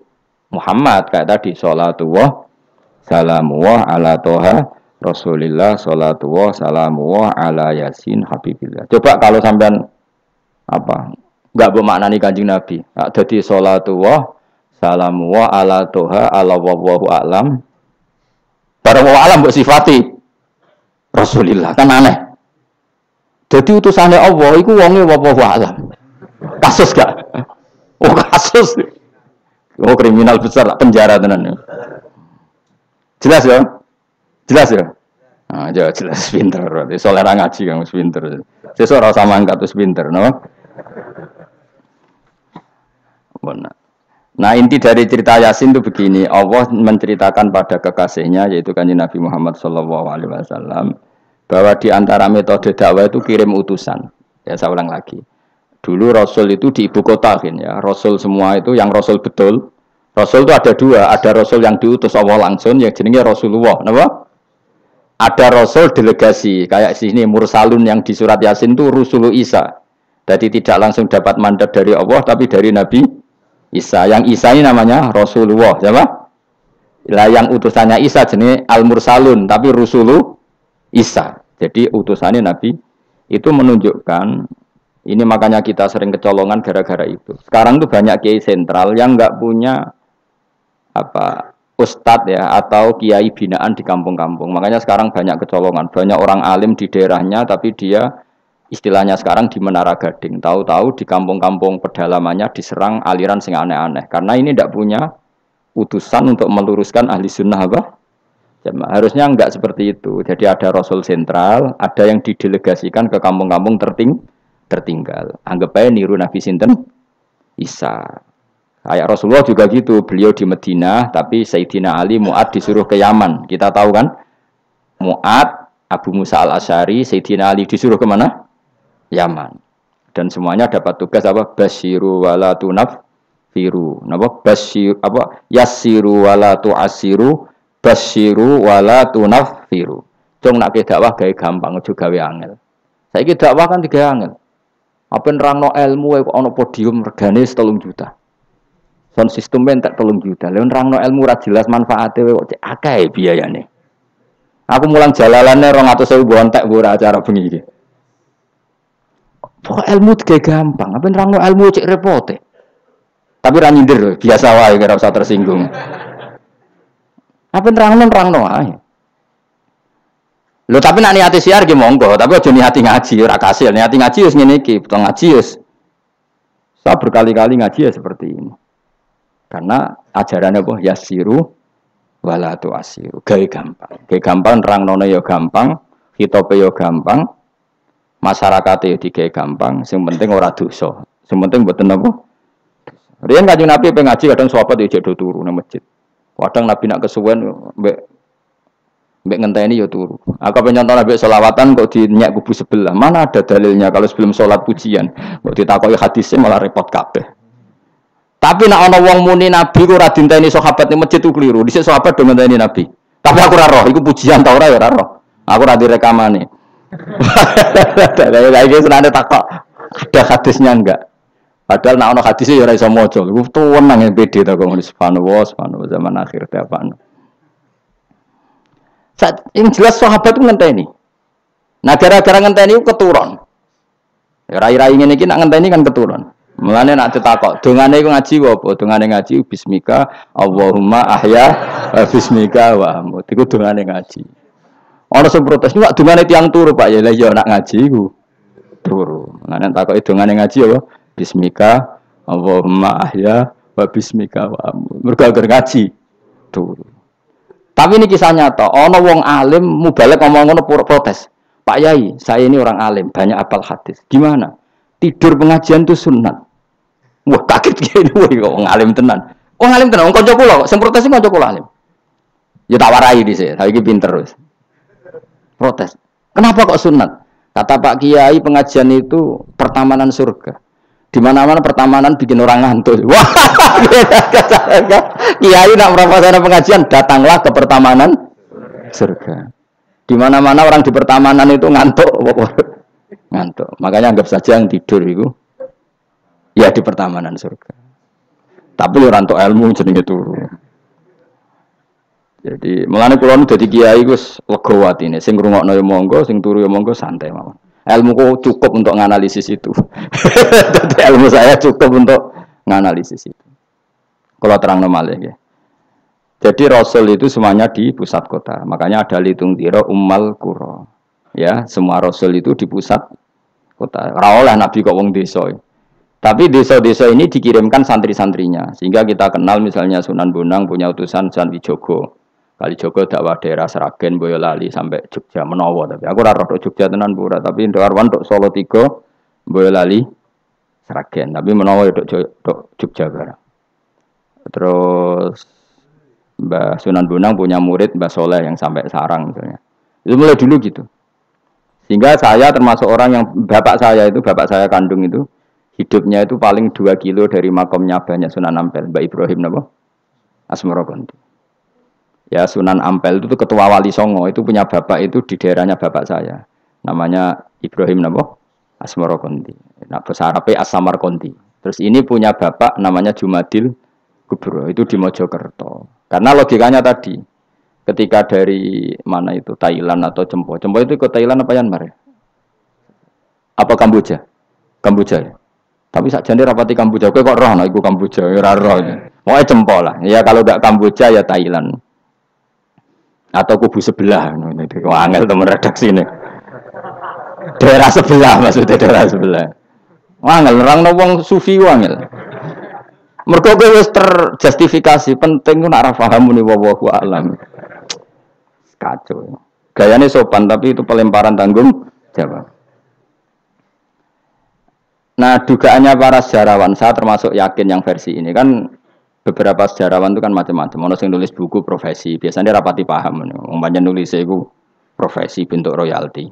Muhammad kayak tadi sholatullah salamullah ala Toha Rasulillah sholatullah salamullah ala Yasin Habibillah. Coba kalau sampean apa enggak bermaknani Kanjeng Nabi. Jadi sholatullah salamullah ala Toha ala wallahu a'lam. Barang wallahu a'lam mbok sifati Rasulillah kan aneh. Jadi utusannya Allah iku wonge wallahu a'lam. Kasus gak? Oh kasus. Oh kriminal besar lah penjara tenan. Jelas ya? Jelas ya? Nah, jelas pinter. Soalnya orang ngaji kamu pinter. Seseorang sama angkat terus pinter, no? Benar. Nah inti dari cerita Yasin itu begini, Allah menceritakan pada kekasihnya yaitu Kanjeng Nabi Muhammad SAW bahwa di antara metode dakwah itu kirim utusan. Ya saya ulang lagi. Dulu Rasul itu di ibu kota kan ya. Rasul semua itu yang Rasul betul. Rasul itu ada dua, ada Rasul yang diutus Allah langsung yang jenenge Rasulullah, napa? Ada Rasul delegasi, kayak sini Mursalun yang di surat Yasin itu Rasulullah Isa. Jadi tidak langsung dapat mandat dari Allah tapi dari Nabi Isa. Yang Isa ini namanya Rasulullah, siapa? Lah yang utusannya Isa jenenge Al-Mursalun tapi Rasulullah Isa. Jadi utusannya Nabi itu menunjukkan ini makanya kita sering kecolongan gara-gara itu. Sekarang tuh banyak kiai sentral yang nggak punya apa ustadz ya atau kiai binaan di kampung-kampung. Makanya sekarang banyak kecolongan, banyak orang alim di daerahnya tapi dia istilahnya sekarang di Menara Gading. Tahu-tahu di kampung-kampung pedalamannya diserang aliran sing aneh-aneh. Karena ini tidak punya utusan untuk meluruskan ahli sunnah apa? Harusnya enggak seperti itu. Jadi ada Rasul sentral, ada yang didelegasikan ke kampung-kampung tertinggal. Anggap aja niru Nabi Sinten Isa. Kayak Rasulullah juga gitu, beliau di Madinah, tapi Sayyidina Ali Mu'ad disuruh ke Yaman. Kita tahu kan, Mu'ad, Abu Musa al-Asy'ari, Sayyidina Ali disuruh kemana? Yaman. Dan semuanya dapat tugas apa? Basyiru wala tunaffiru. Napa? Basyir apa? Yassiru wala tu'assiru, basyiru wala tunaffiru. Cung nak ke dakwah gawe gampang, aja gawe angel. Saiki dakwah kan digawe angel. Apa nerangno ilmu kok ana podium regane 3 juta. Sound system entek 3 juta. Lha nerangno ilmu ora jelas manfaate kok cek akeh biayane. Aku mulang jalalane 200.000 entek ora acara bengi iki. Pokok ilmu digawe gampang, apa nerangno ilmu cek repote. Tapi ra nyindir, biasa wae ora usah tersinggung. Apa nerangno ae. Lho tapi nak niati siar ki monggo, tapi aja niati ngaji, ora kasil. Niati ngaji wis ngene iki, betul ngaji wis. Saya berkali-kali ngaji ya seperti ini. Karena ajarannya apa? Yasiru wala tu'asiru. Gawe gampang. Gawe gampang nerangno ya gampang, hitope ya gampang, masyarakate ya digawe gampang, sing penting ora dosa. Sing penting mboten apa? Riyen Kanjeng Nabi pengen ngaji kadang sahabat ya jek do turu nang masjid. Kadang Nabi nak kesuwen mbek ngenteni ya turu. Aku pengen contoh Nabi selawatan kok dinyak kubu sebelah. Mana ada dalilnya kalau sebelum sholat pujian. Kok ditakoki hadisnya malah repot kabeh. Tapi nak ana wong muni Nabi ku ora dinteni sahabat ning masjid ku keliru. Dhisik sahabat do ngenteni Nabi. Tapi aku ora roh, iku pujian ta ora ya ora roh. Aku ora direkamane. Lah iki senane takok. Ada hadisnya enggak? Padahal nak ana hadisnya ya ora iso maca. Iku tuwenang yang pede ta kok subhanallah zaman akhir ta apa. Yang jelas sahabat itu ngenteni. Nah gara-gara ngenteni itu keturun. Rai-rai ngene iki nak ngenteni kan keturun. Mulane nak ditakok, dongane iku ngaji apa? Dongane ngaji bismika Allahumma ahya bismika wa amut. Iku dongane ngaji. Ana sing protes, "Pak dongane tiyang turu, Pak." Ya lah ya nak ngaji iku turu. Mulane takoki dongane ngaji apa? Bismika Allahumma ahya wa bismika wa amut. Mergo ngaji turu. Tapi ini kisah nyata, ono wong alim mubalek ngomong ngono protes. Pak Yai, saya ini orang alim, banyak hafal hadis. Gimana? Tidur pengajian itu sunat. Wah, kaget gini, wong alim tenan. Wong alim tenan, wong kanca kula, sing protes iki kanca kula alim. Ya tak warai dhisik, saiki pinter wis. Protes. Kenapa kok sunat? Kata Pak Kiai, pengajian itu pertamanan surga. Di mana-mana pertamanan bikin orang ngantuk. Wah, Kiai nak merasakan pengajian, datanglah ke pertamanan surga. Di mana-mana orang di pertamanan itu ngantuk, ngantuk. Makanya anggap saja yang tidur itu, ya di pertamanan surga. Tapi orang untuk ilmu jenenge turu. Jadi, mulane kula nu dadi kiai Gus lega atine. Sing ngrungokno ya monggo, sing turu ya monggo santai mawon. Ilmuku cukup untuk menganalisis itu. Ilmu saya cukup untuk menganalisis itu. Kalau terang malih ya. Jadi Rasul itu semuanya di pusat kota. Makanya ada litung tiro ummal qura. Ya, semua Rasul itu di pusat kota. Ora oleh Nabi kok wong desa. Tapi desa-desa ini dikirimkan santri-santrinya. Sehingga kita kenal misalnya Sunan Bonang punya utusan Sunan Wijogo. Kalijogo dakwah daerah Sragen, Boyolali sampai Jogja menawa tapi aku ora roh Jogja tenan pura tapi untuk Arwan untuk Solo 3 Boyolali Sragen tapi menawa untuk Jogja barang. Terus Mbah Sunan Bonang punya murid Mbah Soleh yang sampai Sarang misalnya. Itu mulai dulu gitu. Sehingga saya termasuk orang yang bapak saya kandung itu hidupnya itu paling 2 kilo dari makamnya banyak Sunan Ampel, Mbah Ibrahim napa? Asmara Konti. Ya Sunan Ampel itu tuh ketua wali Songo itu punya bapak itu di daerahnya bapak saya namanya Ibrahim napa Asmara Konti. Nah bahasa Arabnya As-Samar Konti. Terus ini punya bapak namanya Jumadil Kubro itu di Mojokerto. Karena logikanya tadi ketika dari mana itu Thailand atau Cempo itu ke Thailand apa Myanmar ya? Apa Kamboja? Kamboja ya. Tapi sakjane rapati Kamboja kowe kok roh nek iku Kamboja ora roh. Moke Cempo lah. Ya kalau enggak Kamboja ya Thailand. Atau kubu sebelah, itu angel teman redaksi ini. Daerah sebelah maksudnya daerah sebelah. Angel, orang wong sufi angel. Mergo kowe wis terjustifikasi penting ku nak ra paham muni wallahu alam. Kacau. Gayane sopan tapi itu pelemparan tanggung jawab. Nah, dugaannya para sejarawan, saya termasuk yakin yang versi ini kan. Beberapa sejarawan itu kan macam-macam. Ono sing nulis buku profesi, biasanya rapati paham. Wong pancen nulis iku profesi bentuk royalti.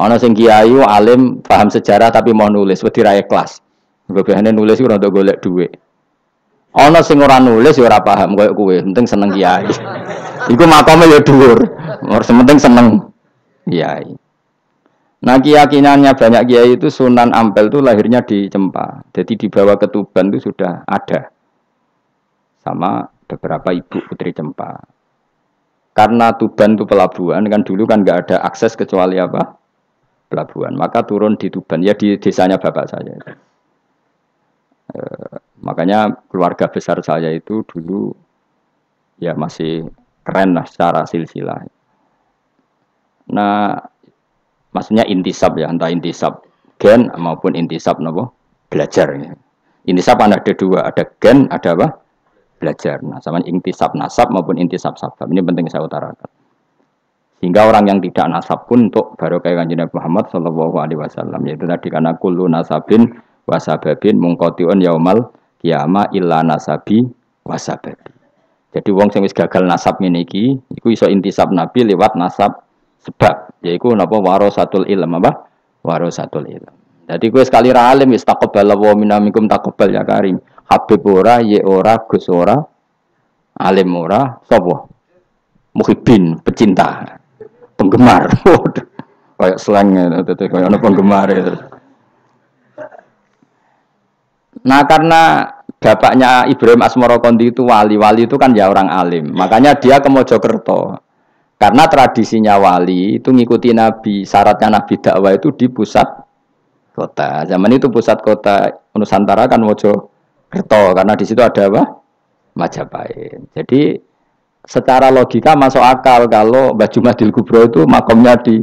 Ono sing kiai alim paham sejarah tapi mau nulis wedi ra ikhlas. Biasane nulis iku untuk golek duit. Ono sing ora nulis ya ora paham koyo kowe, penting seneng kiai. Iku makome ya dhuwur. Ora penting seneng kiai. Nah keyakinannya banyak kiai itu Sunan Ampel itu lahirnya di Cempa. Jadi dibawa ke Tuban itu sudah ada. Sama beberapa ibu putri Cempa. Karena Tuban itu pelabuhan, kan dulu kan nggak ada akses kecuali apa? Pelabuhan. Maka turun di Tuban, ya di desanya bapak saya. Makanya keluarga besar saya itu dulu ya masih keren lah secara silsilah. Nah, maksudnya intisab ya, entah intisab gen maupun intisab nopo belajar. Ya. Intisab ada dua, ada gen, ada apa? Belajar. Nah, sama intisab nasab maupun intisab sabab. Ini penting saya utarakan. Sehingga orang yang tidak nasab pun untuk barokah Kanjeng Nabi Muhammad sallallahu alaihi wasallam yaitu tadi karena kullu nasabin wasababin mungqatiun yaumal qiyamah illa nasabi wasababi. Jadi wong sing wis gagal nasab ngene iki iku iso intisab Nabi lewat nasab sebab yaiku napa warasatul ilm apa? Warasatul ilm. Jadi kowe sekali ra alim wis taqabbalallahu minna minkum taqabbal ya karim. Habib ora, ye ora, Gus ora, alim ora, sapa? Muhibbin, pecinta. Penggemar, kayak slangnya, kayak ada penggemar itu. Nah karena bapaknya Ibrahim Asmorokondi itu wali itu kan ya orang alim, makanya dia ke Mojokerto. Karena tradisinya wali itu ngikuti Nabi, syaratnya Nabi dakwah itu di pusat kota. Zaman itu pusat kota Nusantara kan Mojokerto, karena di situ ada apa? Majapahit. Jadi secara logika masuk akal kalau Mbah Jumadil Kubro itu makomnya di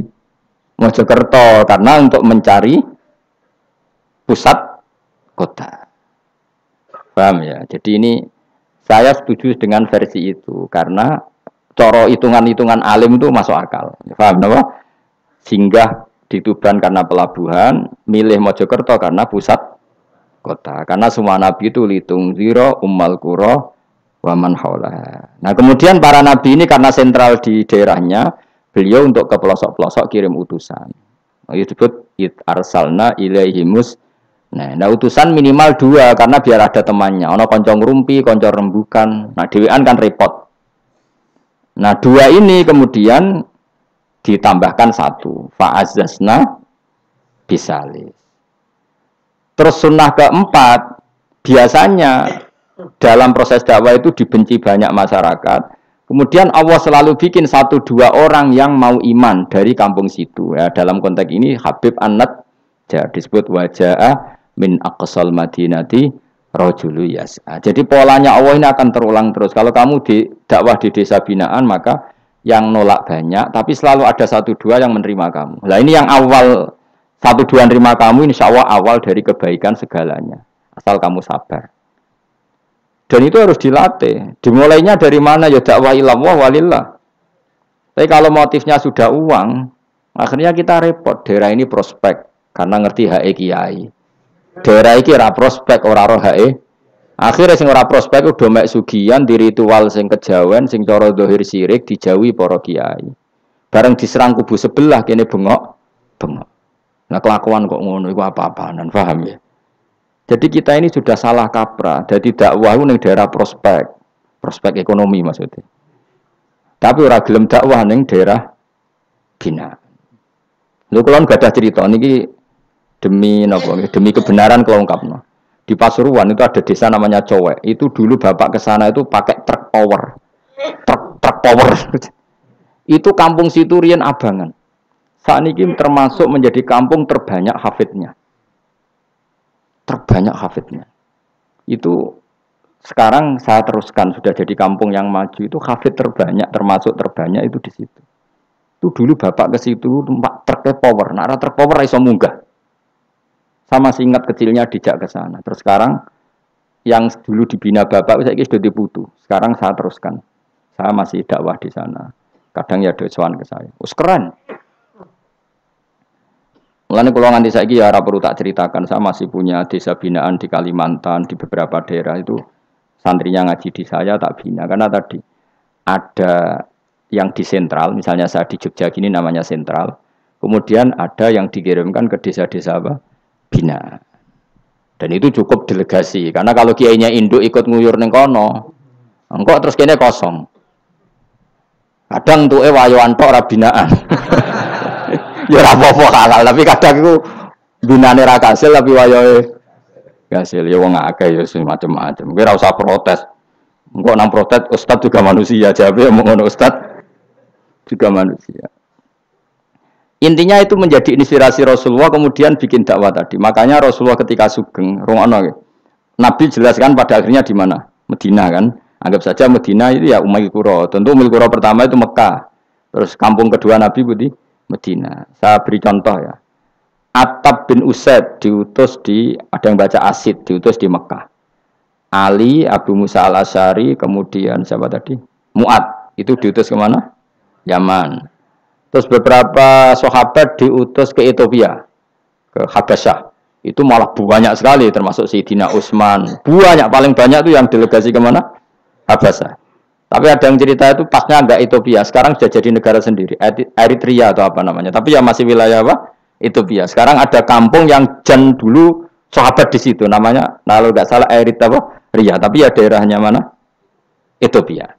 Mojokerto karena untuk mencari pusat kota. Paham ya? Jadi ini saya setuju dengan versi itu karena coro hitungan-hitungan alim itu masuk akal. Paham napa? Singgah di Tuban karena pelabuhan, milih Mojokerto karena pusat kota. Karena semua nabi itu litung ziro ummal qura waman haulaha. Nah kemudian para nabi ini karena sentral di daerahnya, beliau untuk ke pelosok-pelosok kirim utusan. Itu disebut arsalna ilaihimus. Nah utusan minimal 2 karena biar ada temannya. Ono konco ngrumpi, konco rembukan. Nah dhewean kan repot. Nah 2 ini kemudian ditambahkan 1. Fa'azzazna bisalis. Terus sunnah keempat biasanya dalam proses dakwah itu dibenci banyak masyarakat. Kemudian Allah selalu bikin 1-2 orang yang mau iman dari kampung situ. Ya, dalam konteks ini Habib An-Nat disebut wajah min aqsal madinati rajulu yas'a. Jadi polanya Allah ini akan terulang terus. Kalau kamu di dakwah di desa binaan maka yang nolak banyak, tapi selalu ada 1-2 yang menerima kamu. Nah ini yang awal 1-2 menerima kamu, insya Allah awal dari kebaikan segalanya. Asal kamu sabar. Dan itu harus dilatih. Dimulainya dari mana? Ya dakwah ilallah walillah. Tapi kalau motifnya sudah uang, akhirnya kita repot. Daerah ini prospek karena ngerti HE kiai. Daerah ini ora prospek ora roh HE. Akhirnya sing ora prospek udah mek sugihan di ritual sing kejawen, sing cara zahir sirik dijauhi para kiai. Bareng diserang kubu sebelah kene bengok. Nah kelakuan kok ngono iku apa-apaan, paham ya? Jadi kita ini sudah salah kaprah. Jadi dakwah itu di daerah prospek ekonomi maksudnya. Tapi orang gelem dakwah di daerah bina. Lalu kalau nggak ada cerita ini demi kebenaran kalau ungkapno. Di Pasuruan itu ada desa namanya Cowek. Itu dulu bapak ke sana itu pakai truk power. Truk power. Itu kampung situ riyen abangan. Saat ini termasuk menjadi kampung terbanyak hafidnya. Itu sekarang saya teruskan sudah jadi kampung yang maju itu hafid terbanyak termasuk terbanyak itu di situ. Itu dulu bapak ke situ tempat truk power, nah truk power iso munggah. Sama singkat kecilnya dijak ke sana. Terus sekarang yang dulu dibina bapak saya sudah diputu. Sekarang saya teruskan. Saya masih dakwah di sana. Kadang ya doawan ke saya. Keren. Mulane kula nganti saiki ya ora perlu tak ceritakan, saya masih punya desa binaan di Kalimantan, di beberapa daerah itu santrinya ngaji di saya tak bina karena tadi ada yang di sentral, misalnya saya di Jogja gini namanya sentral. Kemudian ada yang dikirimkan ke desa-desa apa? Bina. Dan itu cukup delegasi karena kalau kiainya induk ikut nguyur ning kono, engko terus kene kosong. Kadang tuke wayoan tok ora binaan. Ya ora apa-apa halal, tapi kadang iku binane ra kasil tapi wayahe kasil ya wong akeh ya macam-macam. Kowe ora usah protes. Engko nang protes ustaz juga manusia, jawabe ngono ustaz juga manusia. Intinya itu menjadi inspirasi Rasulullah kemudian bikin dakwah tadi. Makanya Rasulullah ketika sugeng, rungono Nabi jelaskan pada akhirnya di mana? Medina kan. Anggap saja Medina itu ya Umayyah Qura. Tentu Umayyah Qura pertama itu Mekah. Terus kampung kedua Nabi itu di Medina. Saya beri contoh ya. Attab bin Usaid diutus di, ada yang baca Asid, diutus di Mekah. Ali, Abu Musa al-Asy'ari, kemudian siapa tadi? Mu'ad, itu diutus kemana? Yaman. Terus beberapa sahabat diutus ke Ethiopia, ke Habasyah. Itu malah banyak sekali, termasuk Sayyidina Utsman. Banyak, paling banyak itu yang delegasi kemana? Habasyah. Tapi ada yang cerita itu pasnya enggak Ethiopia, sekarang sudah jadi negara sendiri, Eritrea atau apa namanya. Tapi ya masih wilayah apa? Ethiopia. Sekarang ada kampung yang jan dulu sahabat di situ, namanya kalau enggak salah Eritrea, tapi ya daerahnya mana? Ethiopia.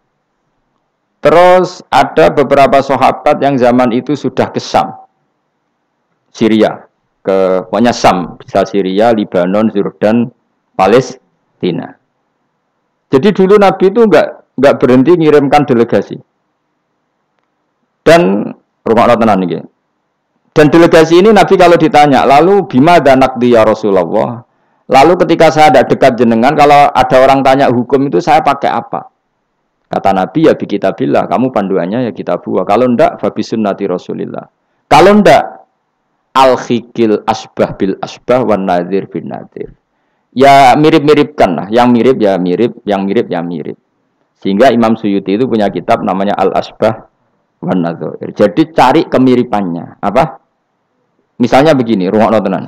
Terus ada beberapa sahabat yang zaman itu sudah ke Syam, Syria, ke pokoknya Syam, bisa Syria, Libanon, Yordan, Palestina. Jadi dulu Nabi itu enggak berhenti ngirimkan delegasi. Dan rumah tenan nih. Dan delegasi ini Nabi kalau ditanya, lalu bima danakdi ya Rasulullah. Lalu ketika saya ada dekat jenengan, kalau ada orang tanya hukum itu saya pakai apa? Kata Nabi ya bi kitabillah, kamu panduannya ya kitabullah. Kalau ndak fa bi sunnati Rasulillah. Kalau ndak al-khikil asbah bil asbah wan nadhir bin nadhir. Ya mirip-miripkan lah, yang mirip ya mirip, yang mirip ya mirip. Sehingga Imam Suyuti itu punya kitab namanya Al-Asbah wan Nadhair. Jadi cari kemiripannya. Apa? Misalnya begini, rungokno tenan.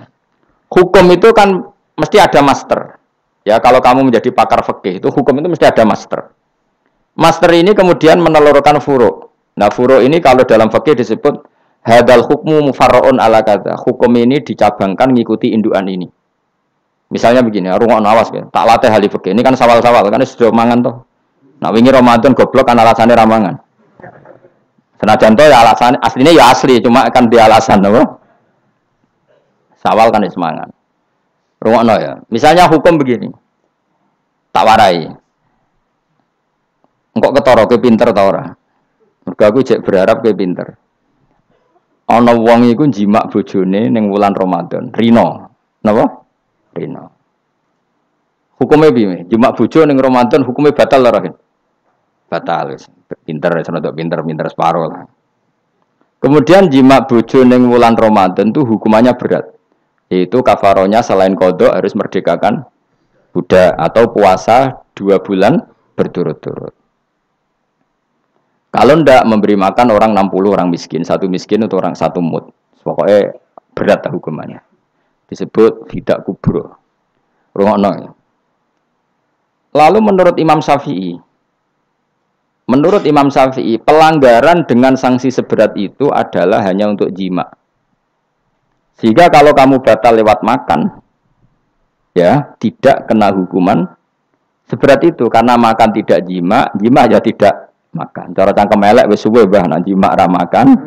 Hukum itu kan mesti ada master. Ya, kalau kamu menjadi pakar fikih itu hukum itu mesti ada master. Master ini kemudian menelurkan furu'. Nah, furu' ini kalau dalam fikih disebut hadal hukmu mufarra'un ala kadza. Hukum ini dicabangkan ngikuti indukan ini. Misalnya begini, rungokno awas ya. Tak latih ahli fikih. Ini kan sawal-sawal, kan sudah mangan toh. Nah, wingi Ramadan goblok kan alasannya ramangan. Senajan toh ya alasan aslinya ya asli, cuma kan dia alasan apa? Sawal kan semangat. Rungokno ya. Misalnya hukum begini. Tak warai. Engkok ketara kowe pinter ta ora? Mergo aku jek berharap kowe pinter. Ana wong iku jimak bojone ning wulan Ramadan, rino. Napa? Rino. Hukumnya piye? Jimak bojo ning Ramadan hukumnya batal ora? Batal. Pinter senodok pinter separuh lah. Kemudian jimak bojo ning wulan Ramadan itu hukumannya berat. Yaitu kafaronya selain qada harus merdekakan budak atau puasa 2 bulan berturut-turut. Kalau ndak memberi makan orang 60 orang miskin, satu miskin untuk orang satu mud. Pokoknya berat hukumannya. Disebut tidak kubro. Rungokno. Lalu menurut Imam Syafi'i, pelanggaran dengan sanksi seberat itu adalah hanya untuk jima. Sehingga kalau kamu batal lewat makan, ya tidak kena hukuman seberat itu karena makan tidak jima ya tidak makan. Cara cangkem elek wis suwe bah nang jima ra makan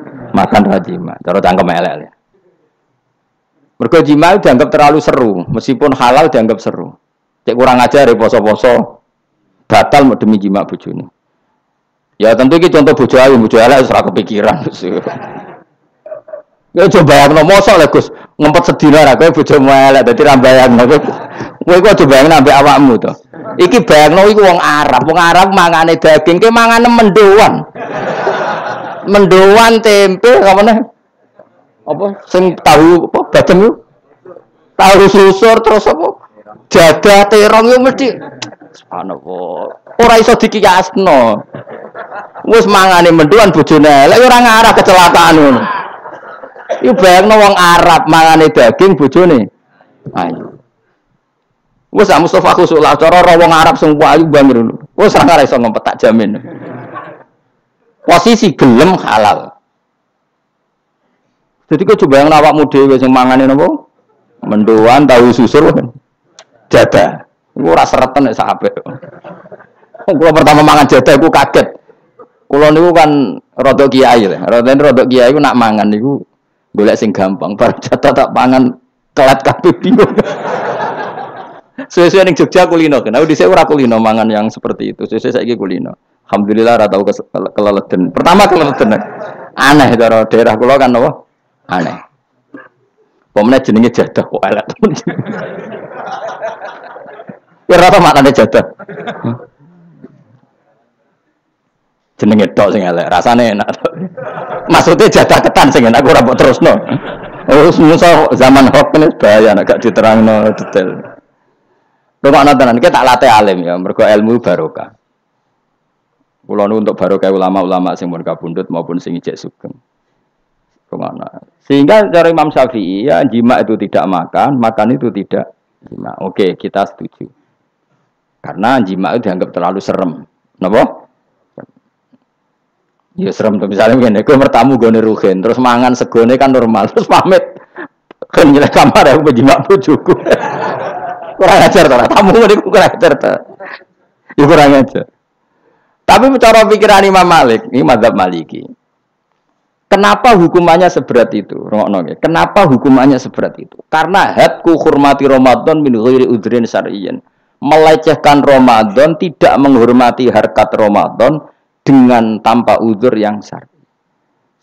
ra jima. Cara cangkem elek ya. Mergo jima dianggap terlalu seru, meskipun halal dianggap seru. Cek kurang ajar poso-poso batal demi jima bojone. Ya tentu iki contoh bojo ayu, bojo elek wis ora kepikiran. Ya coba bayangno mosok lho Gus, ngempet sedina ra kowe bojomu elek dadi ra bayangno. Kowe kok coba bayangno ambek awakmu to. Iki bayangno iku wong Arab mangane daging, ke mangane mendoan. Mendoan tempe apa meneh? Apa sing tahu apa badem yo? Tahu susur terus apa? Jadah terong yo mesti subhanallah. Ora iso dikiyasno. Wis mangane mendoan bojone elek ora ngarah kecelakaan ngono. Iku bayangno wong Arab mangane daging bojone ayu. Wes Mustafa khusuk lah cara wong Arab sing ayu banget ngono. Wes ora iso ngempet tak jamin. Posisi gelem halal. Jadi kok coba yang awakmu dhewe sing mangane napa? Mendoan tahu susur jadah. Iku ora sereten nek sak apik. Kula pertama mangan jadah iku kaget. Kula niku kan rada kiai lho. Rada kiai iku nak mangan niku golek sing gampang. Bar jadah tak pangan telat kabeh bingung. Sesuai ning Jogja kulino kan. Aku dhisik ora kulino mangan yang seperti itu. Sesuai saiki kulino. Alhamdulillah ora tau keleleden. Pertama keleleden. Aneh cara daerah kula kan apa? Aneh. Pemene jenenge jadah kok elek. Ya ora maknane jadah. Jenenge tok sing elek, rasane enak. Maksudnya jadah ketan sing enak ora mbok terusno. Oh, semua zaman hoax ini bahaya nek gak diterangno detail. Lho kok tenan iki tak latih alim ya, mergo ilmu barokah. Kula nu untuk barokah ulama-ulama sing mun kabundut maupun sing ijek sugeng. Kemana? Sehingga cara Imam Syafi'i ya jima itu tidak makan, makan itu tidak jima. Oke, kita setuju. Karena jima itu dianggap terlalu serem. Napa? Ya serem tuh misalnya ngene, kowe mertamu gone rugen, terus mangan segone kan normal, terus pamit kan nyelek kamar aku menjimak bojoku. Kurang ajar to, tamu ngene kurang ajar to. Ya kurang ajar. Tapi cara pikiran Imam Malik, ini mazhab Maliki. Kenapa hukumannya seberat itu? Rungokno nggih. Kenapa hukumannya seberat itu? Karena hadku hurmati Ramadan min ghairi udhrin syar'iyyin. Melecehkan Ramadan, tidak menghormati harkat Ramadan dengan tanpa uzur yang syar'i.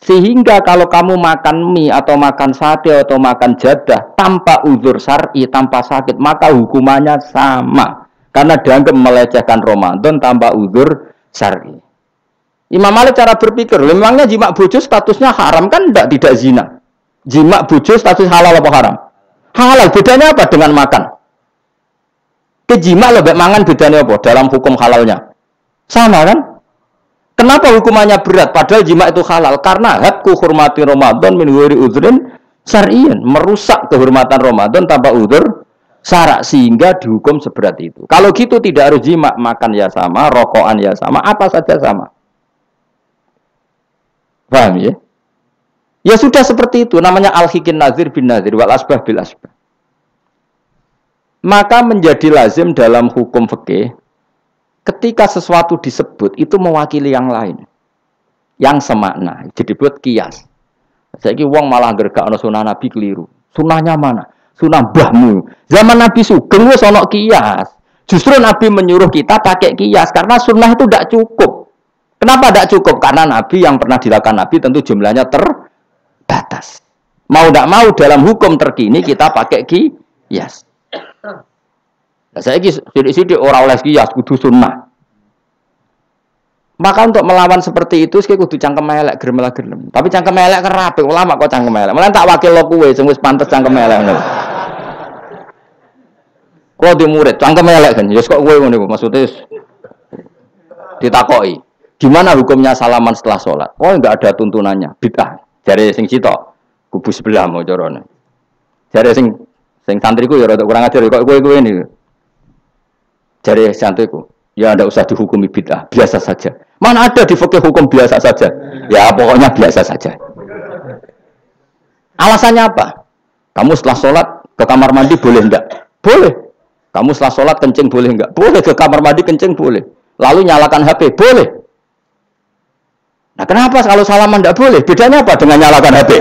Sehingga kalau kamu makan mie atau makan sate atau makan jadah tanpa uzur syar'i, tanpa sakit, maka hukumannya sama. Karena dianggap melecehkan Ramadan tanpa uzur syar'i. Imam Malik cara berpikir, memangnya jima bojo statusnya haram kan tidak zina. Jima bojo status halal apa haram? Halal, bedanya apa dengan makan? Kejima lebih mangan bedanya apa dalam hukum halalnya? Sama kan? Kenapa hukumannya berat? Padahal jima itu halal. Karena hadku hurmati Ramadan min ghairi udhrin syar'iyyin, merusak kehormatan Ramadan tanpa uzur syara' sehingga dihukum seberat itu. Kalau gitu tidak harus jima, makan ya sama, rokokan ya sama, apa saja sama. Paham ya? Ya sudah seperti itu, namanya al-hikin nazir bin nazir wal asbah bil asbah. Maka menjadi lazim dalam hukum fikih ketika sesuatu disebut itu mewakili yang lain, yang semakna, jadi buat kias. Saiki wong malah gergakno sunah Nabi keliru. Sunahnya mana? Sunah mbahmu. Zaman Nabi Sugeng wis ana kias. Justru Nabi menyuruh kita pakai kias karena sunnah itu tidak cukup. Kenapa tidak cukup? Karena Nabi yang pernah dilakukan Nabi tentu jumlahnya terbatas. Mau tidak mau dalam hukum terkini kita pakai kias. Nah, saya sidik-sidik orang oleh kias kudu sunnah. Maka untuk melawan seperti itu saya kudu cangkem elek gerem. Tapi cangkem elek kerapi ulama kok cangkem elek. Malah tak wakil lo kowe sing wis pantes cangkem elek ngono. Kok di murid cangkem elek kan. Ya kok kowe ngono iku maksudnya ditakoki. Gimana hukumnya salaman setelah sholat? Oh enggak ada tuntunannya, bid'ah. Jare sing sitok kubu sebelah mau carane. Jare sing santriku ya rada kurang ajar kok kowe ini. Jare santriku, ya ndak usah dihukumi bid'ah, biasa saja. Mana ada di fikih hukum biasa saja? Ya pokoknya biasa saja. Alasannya apa? Kamu setelah sholat ke kamar mandi boleh enggak? Boleh. Kamu setelah sholat kencing boleh enggak? Boleh. Ke kamar mandi kencing boleh. Lalu nyalakan HP boleh. Nah kenapa kalau salaman tidak boleh? Bedanya apa dengan nyalakan HP?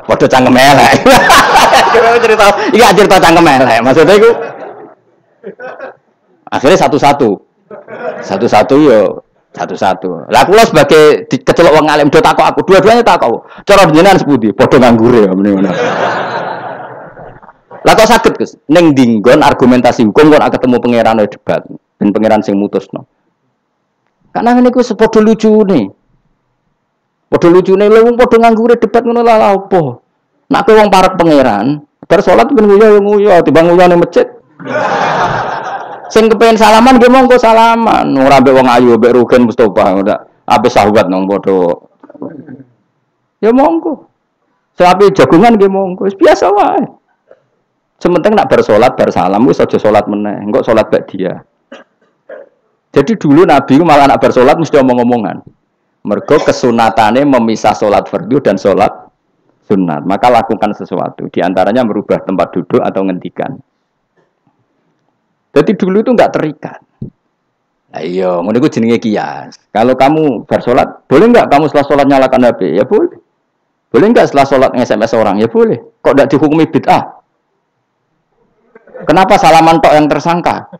Waduh cangkem elek. Iya cerita cangkem elek. Maksudnya itu akhirnya satu-satu yo satu-satu. Lah kula sebagai kecelok wong alim do takok aku, dua-duanya takok. Cara jenengan sepundi? Padha nganggure ya meneh. Lah kok saged Gus? Ning dinggon argumentasi hukum kok ketemu pangeran debat ben pangeran sing mutusno. Karena ini ku sepodo lucu nih. Podo lucu nih, lewung podo nganggure debat ngono lah apa. Nak kowe wong parek pangeran, bar salat ben nguyu, timbang nguyu nang masjid. Sing kepengin salaman nggih monggo salaman. Ora mbek wong ayu, mbek Rugen Mustofa ndak. Ape sahabat nang podo. Ya monggo. Sapi jagungan nggih monggo, wis biasa wae. Sementing nak bar salat, bar salam wis aja salat meneh, engko salat bak dia. Jadi dulu Nabi malah anak bersolat mesti omong-omongan. Mergo kesunatane memisah solat fardu dan solat sunat. Maka lakukan sesuatu. Di antaranya merubah tempat duduk atau ngendikan. Jadi dulu itu enggak terikat. Nah iya, ngono iku jenenge kias. Kalau kamu bersolat, boleh enggak kamu setelah solat nyalakan HP? Ya boleh. Boleh enggak setelah solat nge-SMS orang? Ya boleh. Kok enggak dihukumi bid'ah? Kenapa salaman tok yang tersangka?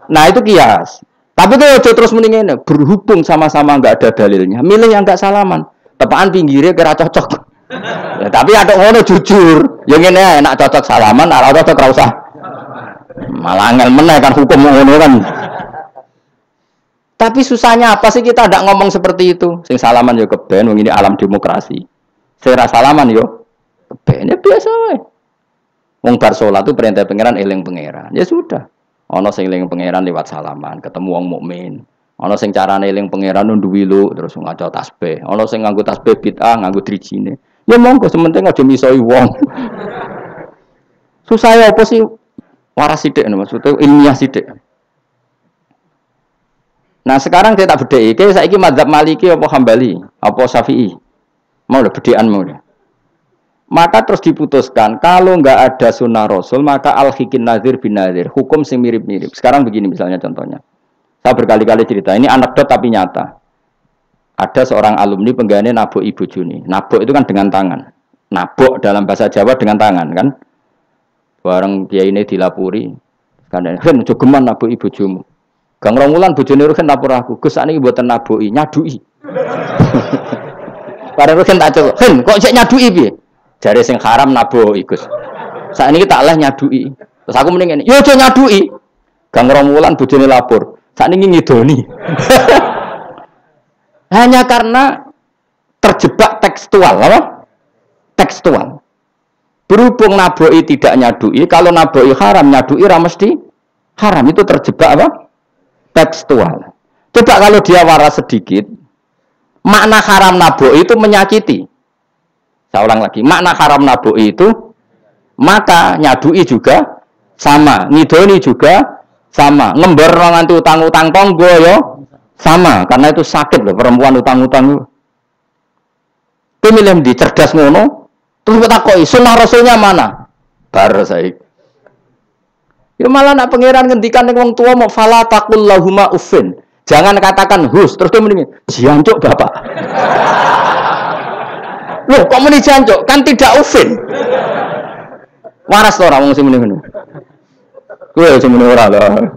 Nah itu kias. Tapi tuh terus mendingin berhubung sama-sama nggak ada dalilnya, milih yang nggak salaman. Tepaan pinggirnya kira cocok. Ya, tapi ada ngono jujur. Yang ini enak cocok salaman, ala cocok rasa. Malah angel meneh kan hukum ngono kan. Tapi susahnya apa sih kita tidak ngomong seperti itu? Sing salaman yo keben, wong ini alam demokrasi. Sing ra salaman yo keben ya biasa wae. Wong bar salat itu perintah pangeran eling pangeran. Ya sudah. Ana sing eling pangeran lewat salaman, ketemu wong mukmin. Ana sing carane eling pangeran nduwilu terus ngaca tasbih. Ana sing nganggo tasbih bid'ah, nganggo drijine. Ya monggo sementing aja misoi wong. Susah ya apa sih? Waras sithik maksudnya ilmiah sithik. Nah sekarang kita tak bedai, kayak saiki mazhab Maliki apa Hambali, apa Syafi'i, mau udah bedean mau udah. Maka terus diputuskan kalau nggak ada sunnah Rasul maka al-hikin nazir bin nazir, hukum sing mirip-mirip. Sekarang begini misalnya contohnya, saya berkali-kali cerita, ini anekdot tapi nyata. Ada seorang alumni penggawe nabok ibu Juni, nabok itu kan dengan tangan, nabok dalam bahasa Jawa dengan tangan kan. Bareng dia ini dilapuri, kan kan jogeman nabok ibu Jumu. Gang Romulan bojone Ruhin lapor aku, Gus sakniki mboten naboki, nyaduki. Bareng Ruhin tak celuk, "Hen, kok cek nyaduki piye?" Jare sing haram naboki, Gus. Sakniki tak leh nyaduki. Terus aku mending ngene, "Yo aja nyaduki." Gang Romulan bojone lapor, sakniki ngidoni. Hanya karena terjebak tekstual, apa? Tekstual. Berhubung naboki tidak nyaduki, kalau naboki haram, nyaduki ra mesti haram. Itu terjebak apa? Tekstual. Coba kalau dia waras sedikit, makna haram naboi itu menyakiti. Saya ulang lagi, makna haram naboi itu maka nyadui juga sama, ngidoni juga sama, ngember nganti utang-utang tonggo yo sama, karena itu sakit loh perempuan utang-utang. Itu milih di cerdas ngono, terus kita koi sunnah rasulnya mana? Bar saya. Ya malah nak pangeran ngendikan ning wong tua mau fala taqul lahuma uffin. Jangan katakan hus, terus dia mending jancuk Bapak. Loh, kok muni jancuk? Kan tidak uffin. Waras to ora wong sing muni ngono. Kowe sing muni ora lho.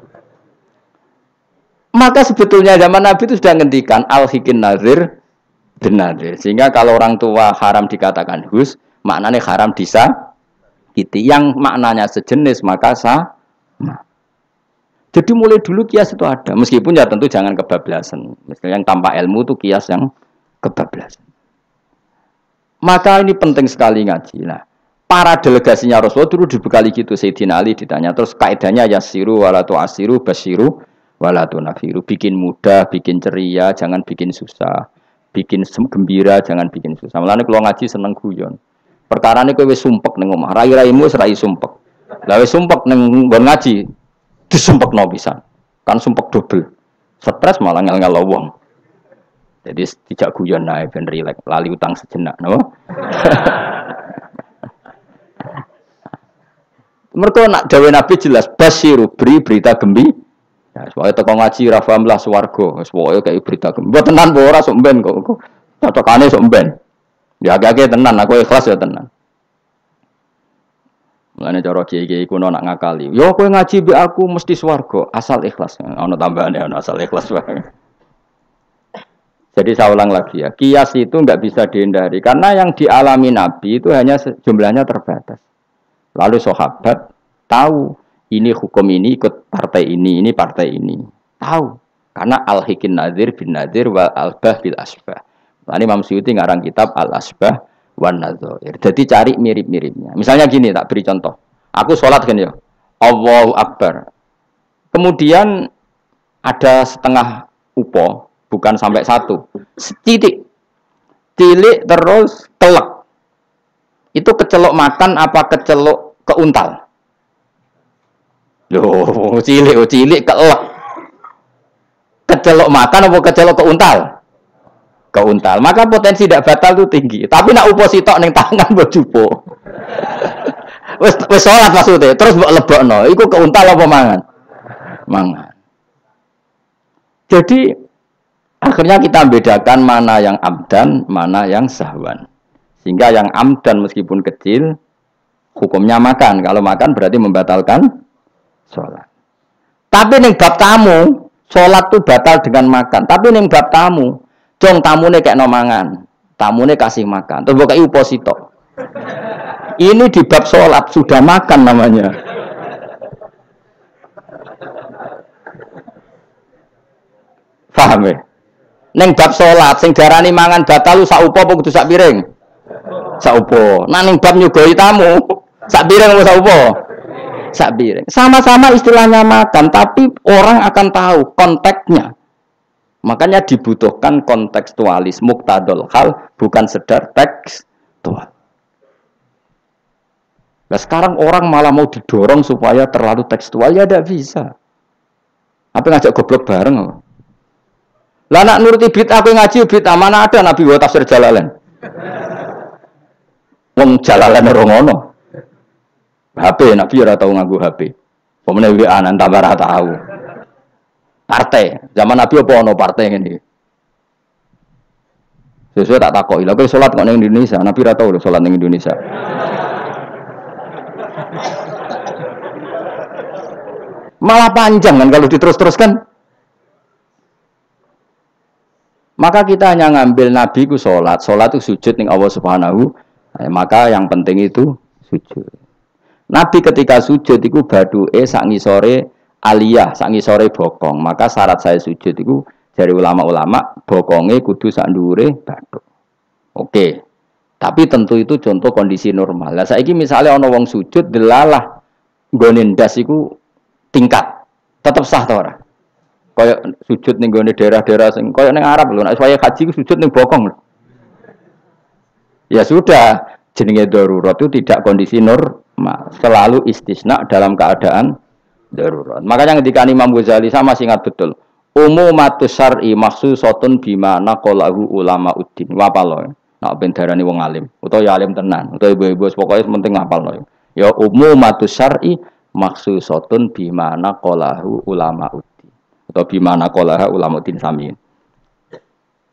Maka sebetulnya zaman Nabi itu sudah ngendikan al-hikin nazir bin nazir. Sehingga kalau orang tua haram dikatakan hus, maknanya haram disakiti. Yang maknanya sejenis maka sah. Nah. Jadi mulai dulu kias itu ada, meskipun ya tentu jangan kebablasan. Misalnya yang tanpa ilmu itu kias yang kebablasan. Maka ini penting sekali ngaji. Nah, para delegasinya Rasulullah dulu dibekali gitu. Sayyidina Ali ditanya, terus kaidahnya yasiru walatu asiru basiru walatu nafiru. Bikin mudah, bikin ceria, jangan bikin susah. Bikin gembira, jangan bikin susah. Mulane kalau ngaji seneng guyon. Perkara ini kowe wis sumpek ning omah, rai-raimu wis rai sumpek. Lah wis sumpek ning nggon ngaji disumpekno pisan. Kan sumpek double. Stres malah ngel-ngel wong. Jadi tidak guyon nae ben rileks, lali utang sejenak, no. Mergo nak dawuh Nabi jelas basyiru beri berita gembira. Ya pokoke teko ngaji ra paham lah swarga, wis pokoke kaya berita gembira. Mbok tenan apa ora sok mben kok. Cocokane sok mben. Ya agak-agak tenan, aku ikhlas ya tenan. Mulane cara kiai-kiai kuno nak ngakali. Yo kowe ngaji mbek aku mesti swarga, asal ikhlas. Ono tambahane ono asal ikhlas wae. Jadi saya ulang lagi ya, kias itu enggak bisa dihindari karena yang dialami Nabi itu hanya jumlahnya terbatas. Lalu sahabat tahu ini hukum ini ikut partai ini partai ini. Tahu. Karena al-hikin nazir bin nazir wal albah bil asbah. Lalu Imam Suyuti ngarang kitab al-asbah wan nadzair. Jadi cari mirip-miripnya. Misalnya gini, tak beri contoh. Aku sholat kan ya. Allahu Akbar. Kemudian ada setengah upo, bukan sampai satu. Setitik. Tilik terus telek. Itu kecelok makan apa kecelok keuntal? Loh, cilik kelek. Kecelok makan apa kecelok keuntal? Keuntal. Maka potensi tidak batal itu tinggi. Tapi nak upo sitok ning tangan mbok jupo. Wis salat maksudnya, terus mbok lebokno. Iku keuntal apa mangan? Mangan. Jadi akhirnya kita bedakan mana yang amdan, mana yang sahwan. Sehingga yang amdan meskipun kecil hukumnya makan. Kalau makan berarti membatalkan sholat. Tapi ning bab tamu, sholat itu batal dengan makan. Tapi ning bab tamu, jong tamune kayak nomangan, tamune kasih makan. Terus bukai uposito. Ini di bab sholat sudah makan namanya. Paham ya? Neng bab salat sing diarani mangan batal sak upo apa kudu sak piring? Sak upo. Nah ning bab nyugoi tamu sak piring apa sak upo? Sak piring. Sama-sama istilahnya makan, tapi orang akan tahu konteksnya. Makanya dibutuhkan kontekstualis muktadul hal, bukan sekedar tekstual. Nah sekarang orang malah mau didorong supaya terlalu tekstual, ya tidak bisa. Apa ngajak goblok bareng? Lah nak nuruti bid'ah aku ngaji bid'ah, mana ada Nabi wa tafsir Jalalain. Wong Jalalain ora ngono. HP Nabi ora tau nganggo HP. Pemene WA nang tambah ora tau. Partai, zaman Nabi apa ono partai ngene iki. Sesuai tak takoki, lha kok salat kok ning Indonesia, Nabi ora tau lho salat ning Indonesia. Malah panjang kan kalau diterus-teruskan. Maka kita hanya ngambil Nabi ku sholat itu sujud ning Allah Subhanahu. Maka yang penting itu sujud. Nabi ketika sujud itu baduke sak ngisore aliyah, sak ngisore bokong. Maka syarat saya sujud itu dari ulama-ulama bokonge kudu sak ndhuure bathuk. Oke. Tapi tentu itu contoh kondisi normal. Lah saiki misale ana wong sujud delalah nggone ndas iku tingkat. Tetap sah ta ora? Kayak sujud ning gone daerah-daerah sing kayak ning Arab lho, nek saya haji ku sujud ning bokong lho. Ya sudah, jenenge darurat itu tidak kondisi normal, selalu istisna dalam keadaan darurat. Makanya ketika Imam Ghazali sama ingat betul, umumatus syar'i makhsusatun bima naqalahu ulama uddin. Wapalo. Nek ben darani wong alim, utawa ya alim tenan, utawa ibu-ibu pokoke penting ngapalno. Ya umumatus syar'i makhsusatun bima naqalahu ulama uddin. Atau bimana qolaha ulamaudin samin.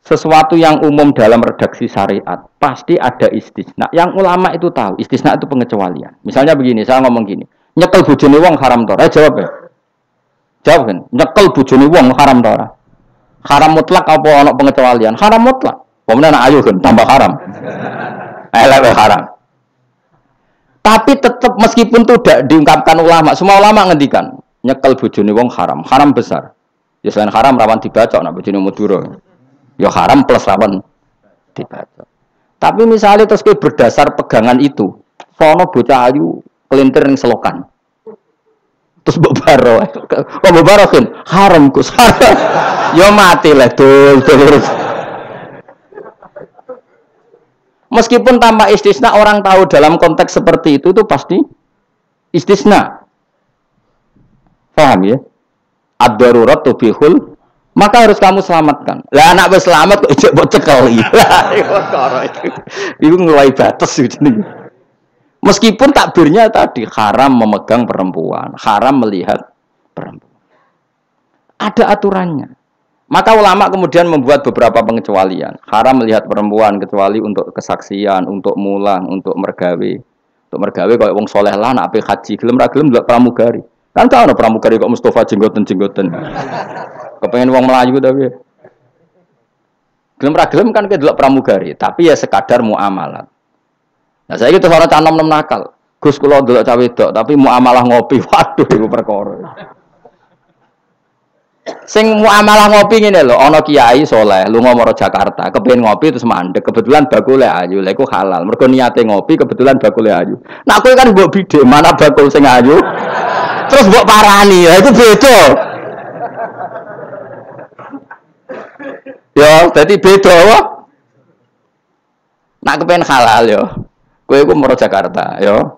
Sesuatu yang umum dalam redaksi syariat pasti ada istisna. Yang ulama itu tahu, istisna itu pengecualian. Misalnya begini, saya ngomong gini, nyekel bojone wong haram ta ora? Jawab ya. Jawab kan, nyekel bojone wong haram ta ora? Haram mutlak apa ana pengecualian? Haram mutlak. Pemenang anak ayu kan tambah haram. Elek haram. Tapi tetap meskipun itu tidak diungkapkan ulama, semua ulama ngendikan nyekel bojone wong haram, haram besar. Ya selain haram rawan dibaca nak bojone Madura. Ya haram plus rawan dibaca. Tapi misalnya terus berdasar pegangan itu, sono bocah ayu kelintir ning selokan. Terus mbok baro. Kok mbok baro kan haram Gus. Ya mati lah dul. Meskipun tanpa istisna orang tahu dalam konteks seperti itu pasti istisna. Paham ya? Ad-darurat tubihul, maka harus kamu selamatkan. Lah anak wis selamat kok ijek mbok cekel iki. Iku ngeluai batas jenenge. Meskipun takbirnya tadi haram memegang perempuan, haram melihat perempuan. Ada aturannya. Maka ulama kemudian membuat beberapa pengecualian. Haram melihat perempuan kecuali untuk kesaksian, untuk mulang, untuk mergawe. Untuk mergawe kalau wong soleh lah nak ape haji, gelem ra gelem ndelok pramugari. Kan tau ana pramugari kok Mustafa jenggoten-jenggoten. Kepengen wong Melayu tapi. Gelem ra gelem kan kedelok pramugari, tapi ya sekadar muamalah. Nah, saiki terus ana cah nom-nom nakal. Gus kula ndelok cah wedok, tapi muamalah ngopi. Waduh iku perkara. Sing muamalah ngopi ngene lho, ana kiai saleh lunga maro Jakarta, kepengin ngopi terus mandek, kebetulan bakule ayu. Lha iku halal. Mergo niate ngopi kebetulan bakule ayu. Nah kowe kan mbok bidhe mana bakul sing ayu. Terus mbok parani, ya itu beda. Ya, dadi beda wae. Nak kepen halal ya. Kowe iku maro Jakarta, ya.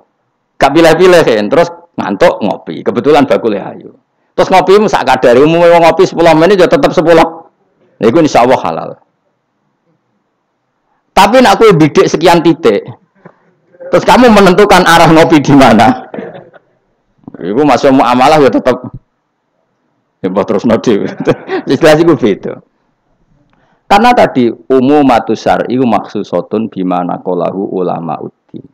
Gak pilih-pilih kan, terus ngantuk ngopi. Kebetulan bakule ayu. Terus ngopi sak kadare, umume wong ngopi 10 menit ya tetep 10. Lha iku insyaallah halal. Tapi nek kowe bidik sekian titik, terus kamu menentukan arah ngopi di mana? Iku masuk muamalah ya tetap ya terus node. Jelas iku beda. Karena tadi umumatus syar'i makhsusatun bima naqalahu ulama uddin.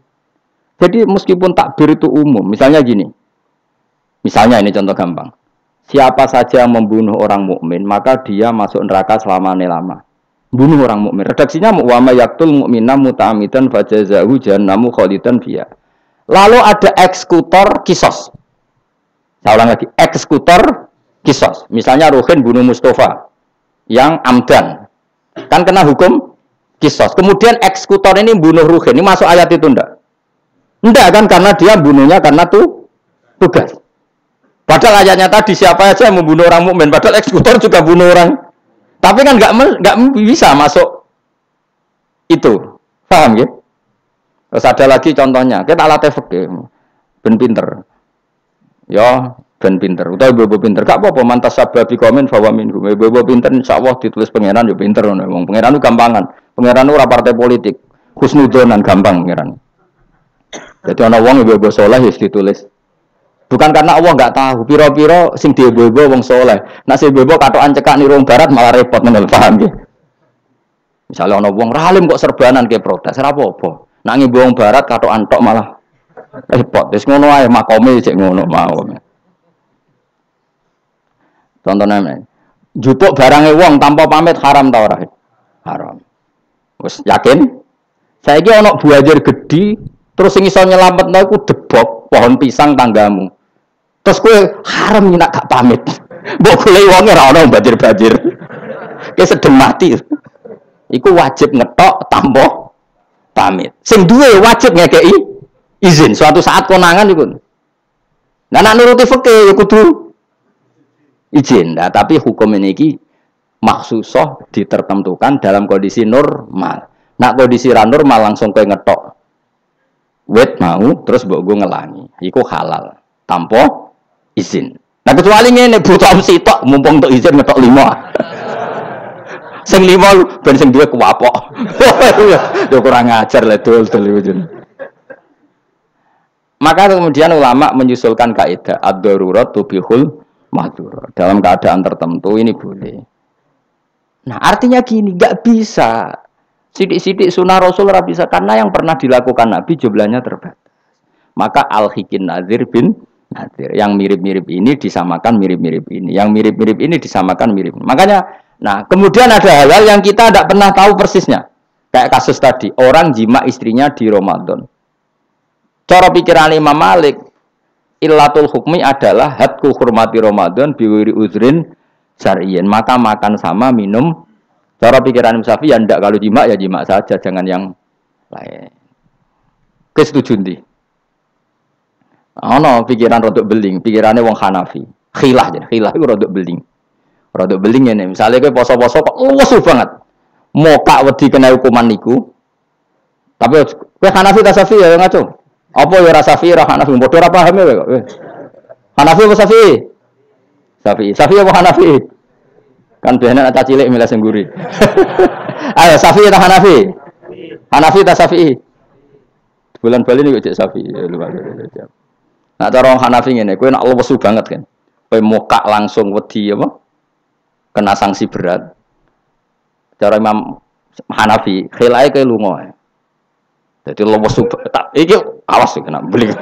Jadi meskipun takbir itu umum, misalnya gini. Misalnya ini contoh gampang. Siapa saja yang membunuh orang mukmin, maka dia masuk neraka selama-lama. Bunuh orang mukmin. Redaksinya wa may yaqtul mu'mina muta'ammidan fajazahu jahannamu khalidan fiha. Lalu ada eksekutor kisos. Saya ulang lagi, eksekutor kisos. Misalnya Ruhin bunuh Mustafa. yang amdan. Kan kena hukum kisos. Kemudian eksekutor ini bunuh Ruhin. Ini masuk ayat itu ndak? Ndak kan karena dia bunuhnya karena tugas. Padahal ayatnya tadi siapa aja yang membunuh orang mukmin. Padahal eksekutor juga bunuh orang. Tapi kan nggak bisa masuk itu. Paham ya? Terus ada lagi contohnya. Kita alat fikih. Ben pinter. Ya, ben pinter. Utawa ibu pinter. Gak apa-apa mantas sababi komen bahwa minhum. Ibu pinter insyaallah ditulis pangeran yo pinter ngono. Wong pangeran itu gampangan. Pangeran ora partai politik. Husnudzon gampang pangeran. Jadi ana wong ibu saleh wis ditulis. Bukan karena Allah enggak tahu. Piro-piro sing diibu-ibu wong saleh. Nek sing ibu katokan cekak niru barat malah repot ngono paham nggih. Misalnya ana wong ralim kok serbanan ke protes ora apa-apa. Nek ngibu wong barat katokan tok malah repot. Wis ngono ae makome cek ngono mau. Contohnya, jupuk barangnya wong tanpa pamit haram ta ora? Haram. Wis yakin? Saiki ana buajar gedhi terus sing iso nyelametno iku debok pohon pisang tanggamu. Terus kowe haram nek gak pamit. Mbok golek wonge ora ana banjir-banjir. Ki sedem mati. Iku wajib ngetok tanpa pamit. Sing duwe wajib ngekeki izin suatu saat konangan iku. Nah nek nuruti fikih ya kudu izin. Nah, tapi hukum ini maksusoh ditertentukan dalam kondisi normal. Nak kondisi normal langsung kowe ngetok wet mau terus mbok go ngelangi. Iku halal tanpa izin. Nah kecuali ngene butuh sitok mumpung untuk izin ngetok 5. Sing 5 ben sing duwe kuwapok. Yo kurang ajar le dol-dol iki. Maka kemudian ulama menyusulkan kaidah ad-darurat tubihul mahdzur. Dalam keadaan tertentu ini boleh. Nah, artinya gini, enggak bisa. Sidik-sidik sunnah Rasul ora bisa karena yang pernah dilakukan Nabi jumlahnya terbatas. Maka al-hikin nazir bin nazir. Yang mirip-mirip ini disamakan mirip-mirip ini. Yang mirip-mirip ini disamakan mirip. Makanya, nah kemudian ada hal-hal yang kita tidak pernah tahu persisnya. Kayak kasus tadi, orang jima istrinya di Ramadan. Cara pikiran Imam Malik, illatul hukmi adalah hadku hurmati Ramadan biwiri uzrin syar'iyyin. Maka makan sama minum. Cara pikiran Imam Syafi'i ya ndak, kalau jima ya jima saja, jangan yang lain. Kesetuju ndi? Ono pikiran rodok beling, pikirannya wong Hanafi. Khilah jadi, khilah itu rodok beling. Rodok beling ini, misalnya kowe poso-poso kok luwes banget. Mokak wedi kena hukuman niku. Tapi kowe Hanafi ta Syafi'i ya ngaco. Apa ya rasa Syafi'i ra Hanafi padha ora paham ya kok. Hanafi apa Syafi'i? Syafi'i. Syafi'i apa Hanafi? Kan biasanya anak cilik milih sengguri. Ayo Syafi'i ta Hanafi? Hanafi ta Syafi'i? Bulan Bali niku cek Syafi'i. Nah cara Hanafi ngene, kowe nek wesu banget kan. Kowe mokak langsung wedi apa? Kena sanksi berat. Cara Imam Hanafi, khilae kowe lunga. Jadi lo wesu tak iki awas kena beling.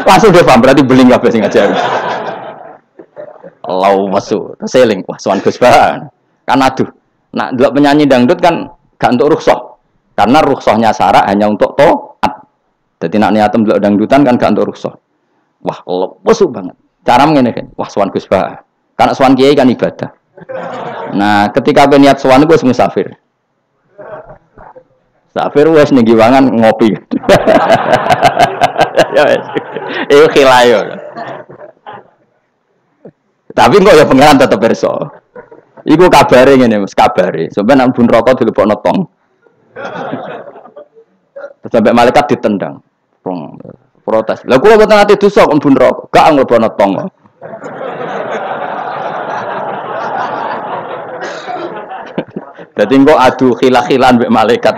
Langsung dia paham berarti beling kabeh sing ngajar. Lo wesu, seling wah sowan Gus Bahan. Kan aduh, nak ndelok penyanyi dangdut kan gak untuk rukhsah. Karena rukhsahnya syarak hanya untuk taat. Jadi nak niatem ndelok dangdutan kan gak untuk rukhsah. Wah, lo wesu banget. Cara ngene kan, wah sowan Gus Bahan. Karena sowan kiai kan ibadah. Nah, ketika niat sowan iku wis musafir. Safir wes ning giwangan ngopi. Ya wes. Iku khilayo. Tapi kok ya pengenan tetep perso. Iku kabare ngene Mas, kabare. Sampeyan nang bun rokok dilebokno tong. Sampai malaikat ditendang. Protes. Lah kula mboten ate dosa kok bun rokok, gak nglebokno tong. Jadi kok adu khilah-khilan mbek malaikat.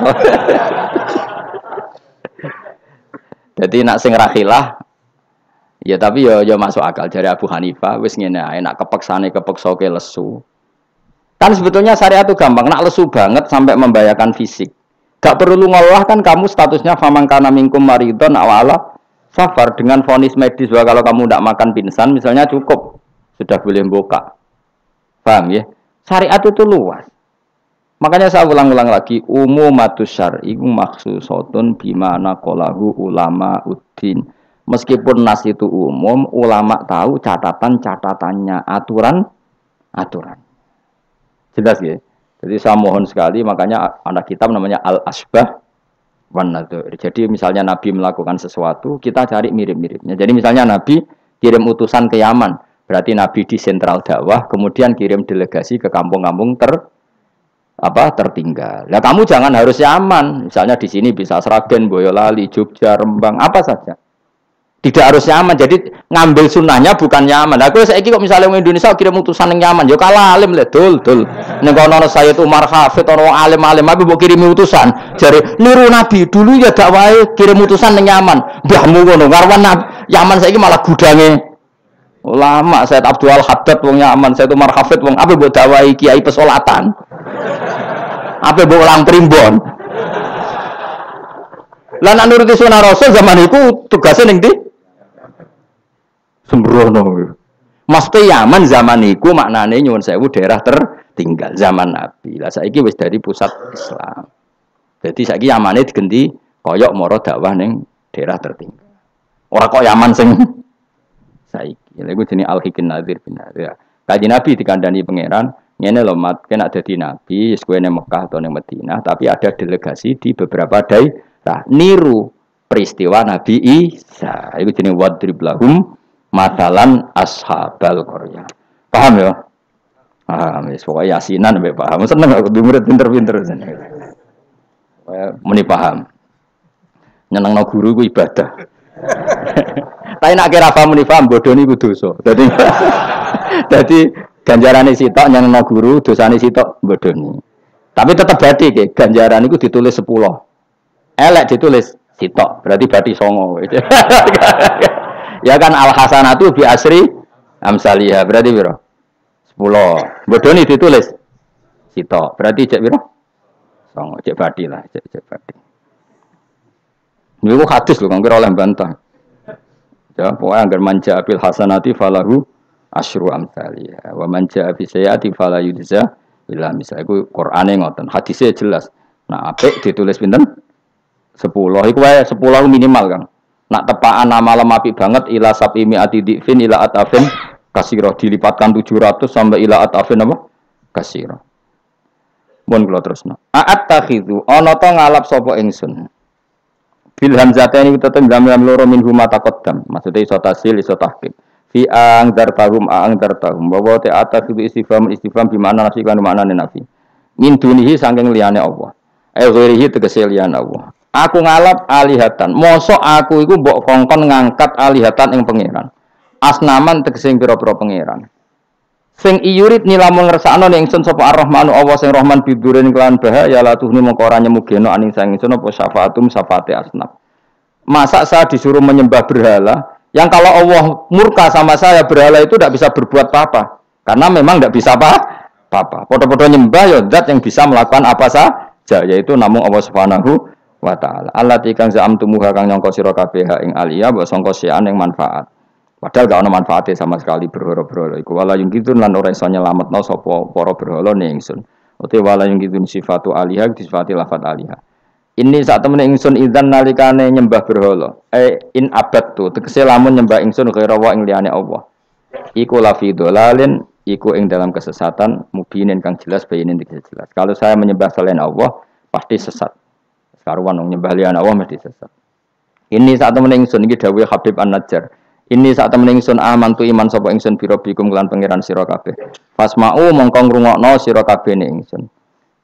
Jadi nak sing ra khilah ya tapi ya masuk akal dari Abu Hanifah wis ngene ae nak kepeksane kepeksoke lesu. Kan sebetulnya syariat itu gampang, nak lesu banget sampai membahayakan fisik. Gak perlu ngolah kan kamu statusnya famangkana minkum maridon awala safar dengan vonis medis bahwa kalau kamu tidak makan pingsan misalnya cukup sudah boleh buka. Paham ya? Syariat itu luas. Makanya saya ulang-ulang lagi, umumatus syar'i maksusotun bimana qalahu ulama uddin. Meskipun nas itu umum, ulama tahu catatan-catatannya, aturan. Jelas ya. Jadi saya mohon sekali, makanya anak kitab namanya Al-Asbah wan Nadzair. Jadi misalnya Nabi melakukan sesuatu, kita cari mirip-miripnya. Jadi misalnya Nabi kirim utusan ke Yaman, berarti Nabi di sentral dakwah, kemudian kirim delegasi ke kampung-kampung tertinggal. Nah kamu jangan harus Yaman, misalnya di sini bisa Sragen, Boyolali, Jogja, Rembang, apa saja. Tidak harus Yaman, jadi ngambil sunnahnya bukan Yaman. Aku saiki kok misalnya orang Indonesia kirim utusan yang Yaman, yo kalah alim le dul. Ning kono Sayyid Umar Hafid orang alim-alim tapi mbok kirimi utusan. Jare niru Nabi dulu ya dakwahe kirim utusan yang Yaman. Mbahmu ngono, karwan Yaman saiki malah gudange ulama. Sayyid Abdul Haddad wong Yaman, Sayyid Umar Hafid wong apa mbok dakwahi kiai pesolatan. Apa mbok ulang primbon. Lah nek nuruti sunah Rasul zaman iku tugasnya ning ndi? Sembrono. Mesti Yaman zaman iku maknane nyuwun sewu daerah tertinggal zaman Nabi. Lah saiki wis dari pusat Islam. Jadi saiki Yamane digenti koyok moro dakwah ning daerah tertinggal. Ora kok Yaman sing saiki. Lha iku jenenge Al-Hikin Nadzir bin Nadir. Kanjeng Nabi dikandani pangeran, ngene lho mat, kena dadi nabi, wis kowe ning Mekah atau ning Madinah, tapi ada delegasi di beberapa daerah niru peristiwa Nabi Isa. Iku jenenge wadrib lahum matalan ashabal qaryah. Paham ya? Paham, wis pokoke yasinan mbek paham. Seneng aku di murid pinter-pinter seneng. Muni paham. Nyenengno guru ku ibadah. Tapi nek kira paham muni paham bodho niku dosa. Dadi ganjarane sitok nyenengno guru, dosane sitok bodhoni. Tapi tetep bathi ke ganjaran iku ditulis 10. Elek ditulis sitok, berarti bathi 9. Ya kan al hasanatu bi asri amsaliyah berarti piro? 10. Bodoni ditulis sitok. Berarti cek piro? 9. Cek badi lah, cek badi. Niku hadis lho kang kira oleh bantah. Ya, pokoke anggar manja bil hasanati falahu asyru amsaliyah. Wa manja bi sayyiati fala yujza illa misal. Iku Qur'ane ngoten. Hadise jelas. Nah, apik ditulis pinten? 10. Iku wae 10 minimal, Kang. Nak tepaan nama apik banget ila sabimi atidifin ila atafin kasiro dilipatkan 700 sampai ila atafin apa kasiro. Mun kula terusno. A'at takhidhu ana ta ngalap sapa ingsun. Bil hamzataini tetep lam loro min huma taqaddam. Maksude iso tasil iso tahqiq. Fi ang dartahum bahwa te atakhidu istifham bi makna nafi kan maknane nafi. Min dunihi saking liyane Allah. Ghairihi tegese liyane Allah. Aku ngalap alihatan. Mosok aku iku mbok kongkon ngangkat alihatan ing pangeran. Asnaman tegese pira-pira pangeran. Sing iyurit nilamun ngersakno ning ingsun sapa Ar-Rahmanu Allah sing Rahman bidurin kelan bahaya la tuhni mongko ora nyemugeno aning sang ingsun apa syafaatum syafaate asnaf. Masa saya disuruh menyembah berhala yang kalau Allah murka sama saya berhala itu tidak bisa berbuat apa-apa. Karena memang tidak bisa apa-apa. Podo-podo nyembah ya zat yang bisa melakukan apa saja yaitu namung Allah Subhanahu wa ta'ala. Allati kang za'amtumuha kang nyangka sira kabeh ing aliyah mbok sangka sian ing manfaat. Padahal gak ono manfaate sama sekali berhala-berhala iku. Wala yung kitun lan ora iso nyelametno sapa para berhala ning ingsun. Uti wala yung kitun sifatu aliyah disifati lafat aliyah. Ini saat temen ingsun idzan nalikane nyembah berhala. In abadtu tegese lamun nyembah ingsun kira wa ing liyane Allah. Iku lafi dolalin iku ing dalam kesesatan mubinin kang jelas bayinin jelas. Kalau saya menyembah selain Allah pasti sesat. Karuan wong nyembah liyan Allah mesti sesat. Ini saat temen ingsun iki dawuh Habib An-Najjar. Ini saat temen ingsun amantu iman sapa ingsun biro bikum kelan pangeran sira kabeh. Fasma'u mongko ngrungokno sira kabeh ning ingsun.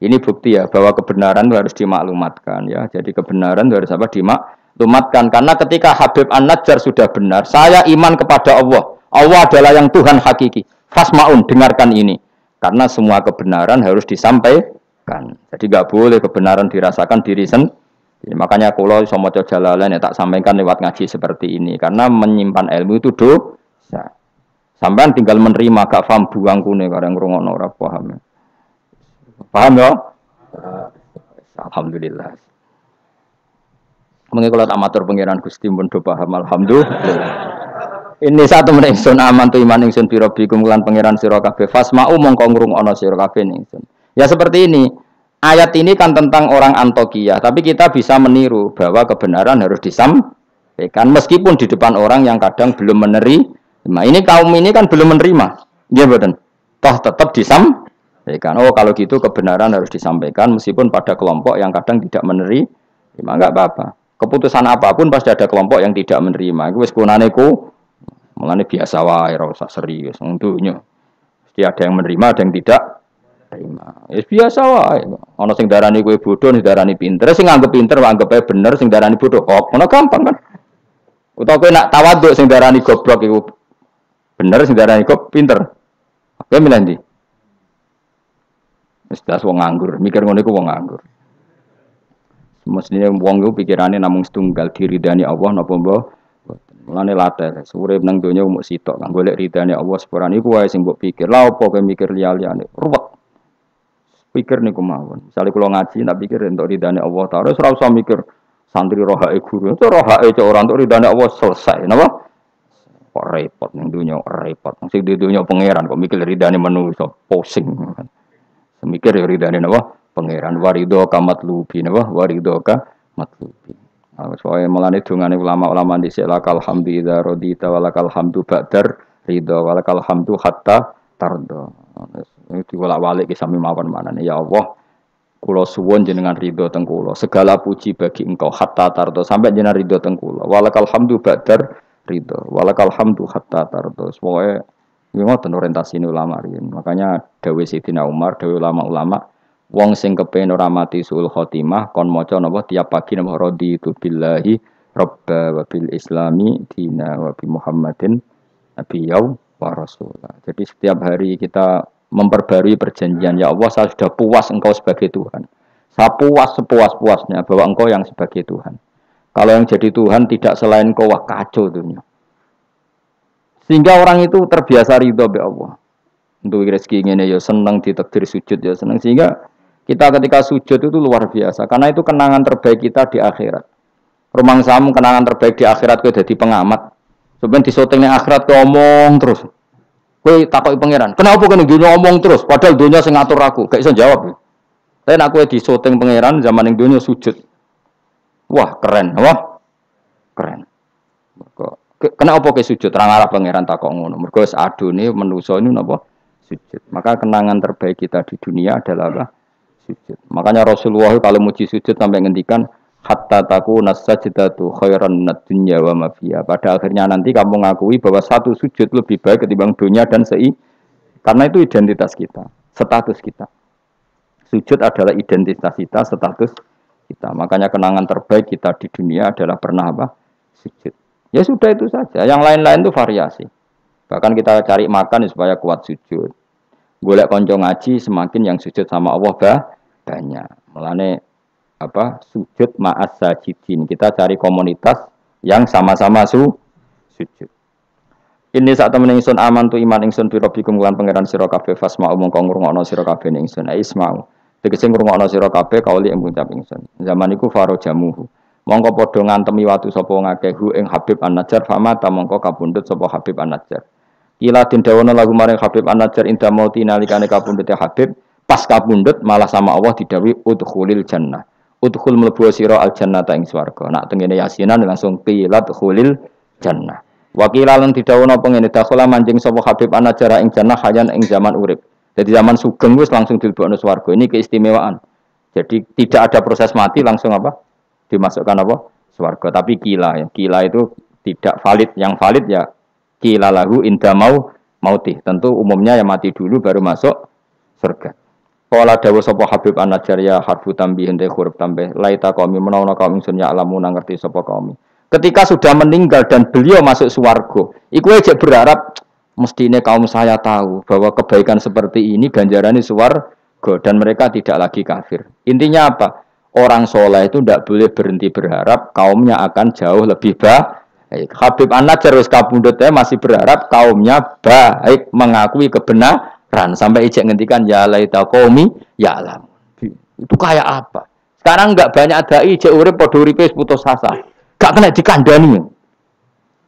Ini bukti ya bahwa kebenaran itu harus dimaklumatkan ya. Jadi kebenaran itu harus apa dimaklumatkan karena ketika Habib An-Najjar sudah benar, saya iman kepada Allah. Allah adalah yang Tuhan hakiki. Fasma'un dengarkan ini. Karena semua kebenaran harus disampaikan. Jadi nggak boleh kebenaran dirasakan diri sendiri. Makanya kalau iso maca Jalalain ya tak sampaikan lewat ngaji seperti ini karena menyimpan ilmu itu dosa. Sampean tinggal menerima gak paham buang kune karang ngrungokno ora paham. Paham ya? Alhamdulillah. Mengko kula tak matur pangeran Gusti mun do paham alhamdulillah. Ini satu meneh ingsun aman tu iman ingsun bi rabbikum lan pangeran sira kabeh fasma'u mongko ngrungokno sira kabeh ingsun. Ya seperti ini. Ayat ini kan tentang orang Antokiyah, tapi kita bisa meniru bahwa kebenaran harus disampaikan meskipun di depan orang yang kadang belum menerima. Ini kaum ini kan belum menerima. Iya betul. Toh tetap Ya kan, oh kalau gitu kebenaran harus disampaikan meskipun pada kelompok yang kadang tidak menerima, enggak apa-apa. Keputusan apapun pasti ada kelompok yang tidak menerima. Iku wis kunane ku mulane biasa wae ora usah serius wong dunya. Mesti ada yang menerima, ada yang tidak terima. Ya biasa wae. Ana sing darani kowe bodoh, sing darani pinter, sing nganggep pinter anggap ae bener, sing darani bodoh kok. Ngono gampang kan. Utawa kowe nak tawaduk sing darani goblok iku bener, sing darani kok pinter. Kowe milih ndi? Wis das wong nganggur, mikir ngono iku wong nganggur. Mestinya wong iku pikirane namung setunggal diridani Allah napa mbah. Mulane latar, urip nang donya mung sitok kang golek ridane Allah sepurane iku wae sing mbok pikir. Lah opo kowe mikir liya-liyane? Ruwet. Pikir niku mawon. Misale kula ngaji tak pikir entuk ridane Allah ta. Ora usah mikir santri rohake guru. Itu rohake cek ora entuk ridane Allah selesai. Napa? Kok repot ning donya, repot. Sing di donya pangeran kok mikir ridane manusa, pusing. Mikir ya ridane napa? Pangeran warido kamatlubi napa? Warido kamatlubi. Soalnya melane dungane ulama-ulama dhisik lakal hamdu idza radita walakal hamdu ba'dar ridha walakal hamdu hatta tarda. Itu bolak-balik ki sami mawon manane ya Allah kula suwun jenengan ridha teng kula. Segala puji bagi Engkau hatta tarda sampai jenengan ridha teng kula. Walakal hamdu ba'dar ridha walakal hamdu hatta tarda. Pokoke ngoten orientasine ulama riyen. Makanya dawuh Sayyidina Umar, dawuh ulama-ulama wong sing kepengin ora mati sul khotimah kon maca napa tiap pagi napa raditu billahi rabba wa bil islami dina wa bi Muhammadin nabiyyu wa rasulah. Jadi setiap hari kita memperbarui perjanjian ya Allah saya sudah puas engkau sebagai Tuhan. Saya puas sepuas-puasnya bahwa engkau yang sebagai Tuhan. Kalau yang jadi Tuhan tidak selain engkau wah kacau dunia. Sehingga orang itu terbiasa ridho be Allah. Untuk rezeki ngene ya seneng ditakdir sujud ya seneng sehingga kita ketika sujud itu luar biasa karena itu kenangan terbaik kita di akhirat. Rumangsamu kenangan terbaik di akhirat kowe dadi pengamat. Sampeyan disoting ning akhirat kowe omong terus. Kowe takoki pangeran, "Kenapa kowe ning dunya omong terus padahal dunya sing ngatur aku?" Gak iso jawab. Tapi nek kowe disoting pangeran zaman ning dunya sujud. Wah, keren, wah. Keren. Kenapa kowe sujud? Terang arah pangeran takok ngono. Mergo wis adune manusa ini napa? Sujud. Maka kenangan terbaik kita di dunia adalah apa? Sujud. Makanya Rasulullah kalau muji sujud sampai ngendikan hatta takuna sajdatu khairan minad dunya wa ma fiha. Pada akhirnya nanti kamu mengakui bahwa satu sujud lebih baik ketimbang dunia dan karena itu identitas kita, status kita. Sujud adalah identitas kita, status kita. Makanya kenangan terbaik kita di dunia adalah pernah apa? Sujud. Ya sudah itu saja. Yang lain-lain itu variasi. Bahkan kita cari makan supaya kuat sujud. Golek konco ngaji semakin yang sujud sama Allah banyak. Mulane apa sujud ma'as sajidin. Kita cari komunitas yang sama-sama sujud. Ini saat temen ingsun aman tu iman ingsun bi rabbikum lan pangeran sira kabeh fasma'u mongko ngrungokno sira kabeh ning ingsun. Isma'u. Tegese ngrungokno sira kabeh kauli ing ngucap ingsun. Zaman iku faro jamuhu. Mongko padha ngantemi watu sapa ngakeh ing Habib An-Najjar famata mongko kapundhut sapa Habib An-Najjar. Kila den dawono lagu maring Habib An-Najjar inda mauti nalikane kapundhut Habib pas kapundhut malah sama Allah didhawuhi udkhulil jannah. Udkhul mlebu sira al jannata ing swarga. Nak tengene yasinan langsung qilat khulil jannah. Wakila lan didhawuhna pengene dakhala manjing sapa Habib An-Najjar ing jannah hayan ing zaman urip. Jadi zaman sugeng wis langsung dilebokno swarga. Ini keistimewaan. Jadi tidak ada proses mati langsung apa? Dimasukkan apa? Swarga. Tapi kila ya. Kila itu tidak valid. Yang valid ya kila lahu inda mauti. Tentu umumnya yang mati dulu baru masuk surga. Qala dawu sapa Habib An-Najjar ya harfu tambihin te huruf tambah. Laita qaumi menawa kaum ingsun ya alamu ngerti sapa kaum. Ketika sudah meninggal dan beliau masuk swarga, iku aja berharap mestine kaum saya tahu bahwa kebaikan seperti ini ganjarannya swarga dan mereka tidak lagi kafir. Intinya apa? Orang soleh itu tidak boleh berhenti berharap kaumnya akan jauh lebih baik. Habib An-Najjar wis kapundhutnya masih berharap kaumnya baik, mengakui kebenaran sampai ijek ngendikan ya laita qaumi ya alam. Itu kayak apa? Sekarang enggak banyak dai ijek urip padha uripe putus asa. Gak kena dikandani.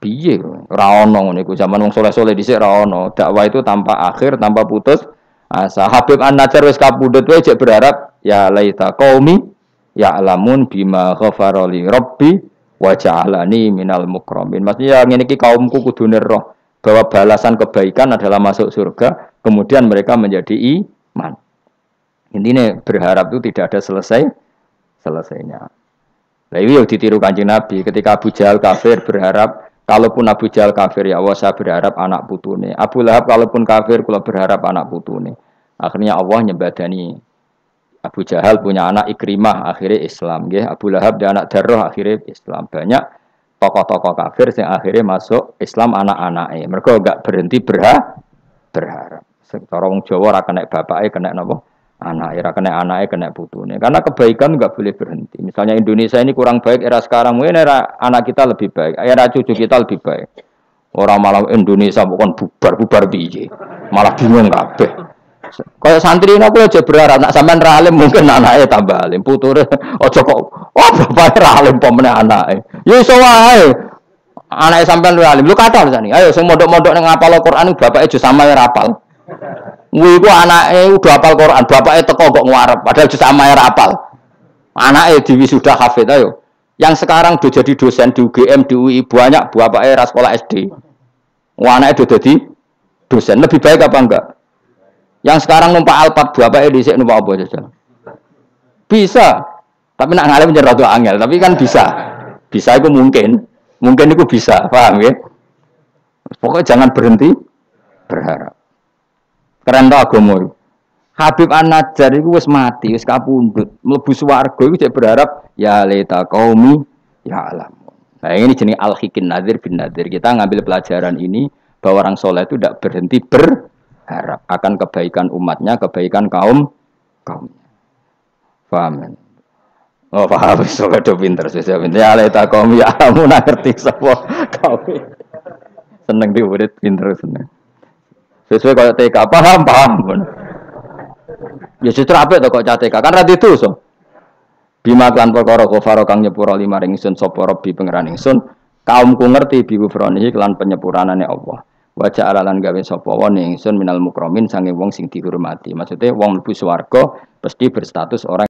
Piye ora ono ngene iku zaman wong soleh-soleh dhisik ora ono. Dakwah itu tanpa akhir, tanpa putus asa. Habib An-Najjar wis kapundhut wae ijek berharap ya laita qaumi ya alamun bima ghafara li rabbi wa ja'alani minal mukramin. Maksudnya ngene iki kaumku kudune roh bahwa balasan kebaikan adalah masuk surga, kemudian mereka menjadi iman. Intinya berharap itu tidak ada selesainya. Nah, ini yang ditiru Kanjeng Nabi ketika Abu Jahal kafir berharap kalaupun Abu Jahal kafir ya Allah saya berharap anak putune. Abu Lahab kalaupun kafir kula berharap anak putune. Akhirnya Allah nyembadani Abu Jahal punya anak Ikrimah akhirnya Islam nggih. Abu Lahab dan anak Darrah akhirnya Islam. Banyak tokoh-tokoh kafir yang akhirnya masuk Islam anak-anaknya. Mereka enggak berhenti berharap. Secara wong Jawa ra kena bapake kena napa? Anak era kena anaknya kena putune karena kebaikan nggak boleh berhenti. Misalnya Indonesia ini kurang baik era sekarang, mungkin era anak kita lebih baik, era cucu kita lebih baik. Orang malah Indonesia bukan bubar piye, malah bingung kabeh. Kayak santri ini aku aja berharap nak sampean ra alim mungkin anaknya tambah alim, puture aja kok oh bapake ra alim pemene anake. Ya iso wae. Anake sampean ra alim, lu kata sani. Ayo sing mondok-mondok ning ngapal Al-Qur'an bapake aja sama ya rapal. Wih, gua anaknya udah hafal Quran, bapaknya teko kok ngarep, padahal justru sama ya hafal. Anaknya di sudah hafid ayo. Yang sekarang udah jadi dosen di UGM, di UI banyak, bapaknya sekolah SD. Anaknya udah jadi dosen, lebih baik apa enggak? Yang sekarang numpak Alphard, bapaknya di sini numpak apa saja? Bisa, tapi nak ngalim jadi rada angel, tapi kan bisa. Bisa itu mungkin itu bisa, paham ya? Pokoknya jangan berhenti berharap. Keren tau agama itu. Habib An-Najjar itu wis mati, wis kapundhut. Mlebu swarga iku cek berharap ya laita qaumi ya alam. Nah, ini jenis al-hikin nadir bin nadir. Kita ngambil pelajaran ini bahwa orang soleh itu tidak berhenti berharap akan kebaikan umatnya, kebaikan kaumnya. Paham? Oh, paham. So do pinter, ya laita qaumi ya alam ngerti sapa kaum. Seneng diurit pinter seneng. Sesuai kalau TK paham. Ya justru apa itu kok TK kan radhi itu so. Bima klan perkara kufaro kang nyepuro lima ringsun sapa Rabbi pangeran ingsun kaumku ngerti bi kufronihi klan penyepuranane Allah. Wa ja'alalan gawe sapa wa ingsun minal mukramin sange wong sing dihormati. Maksudnya wong mlebu swarga pasti berstatus orang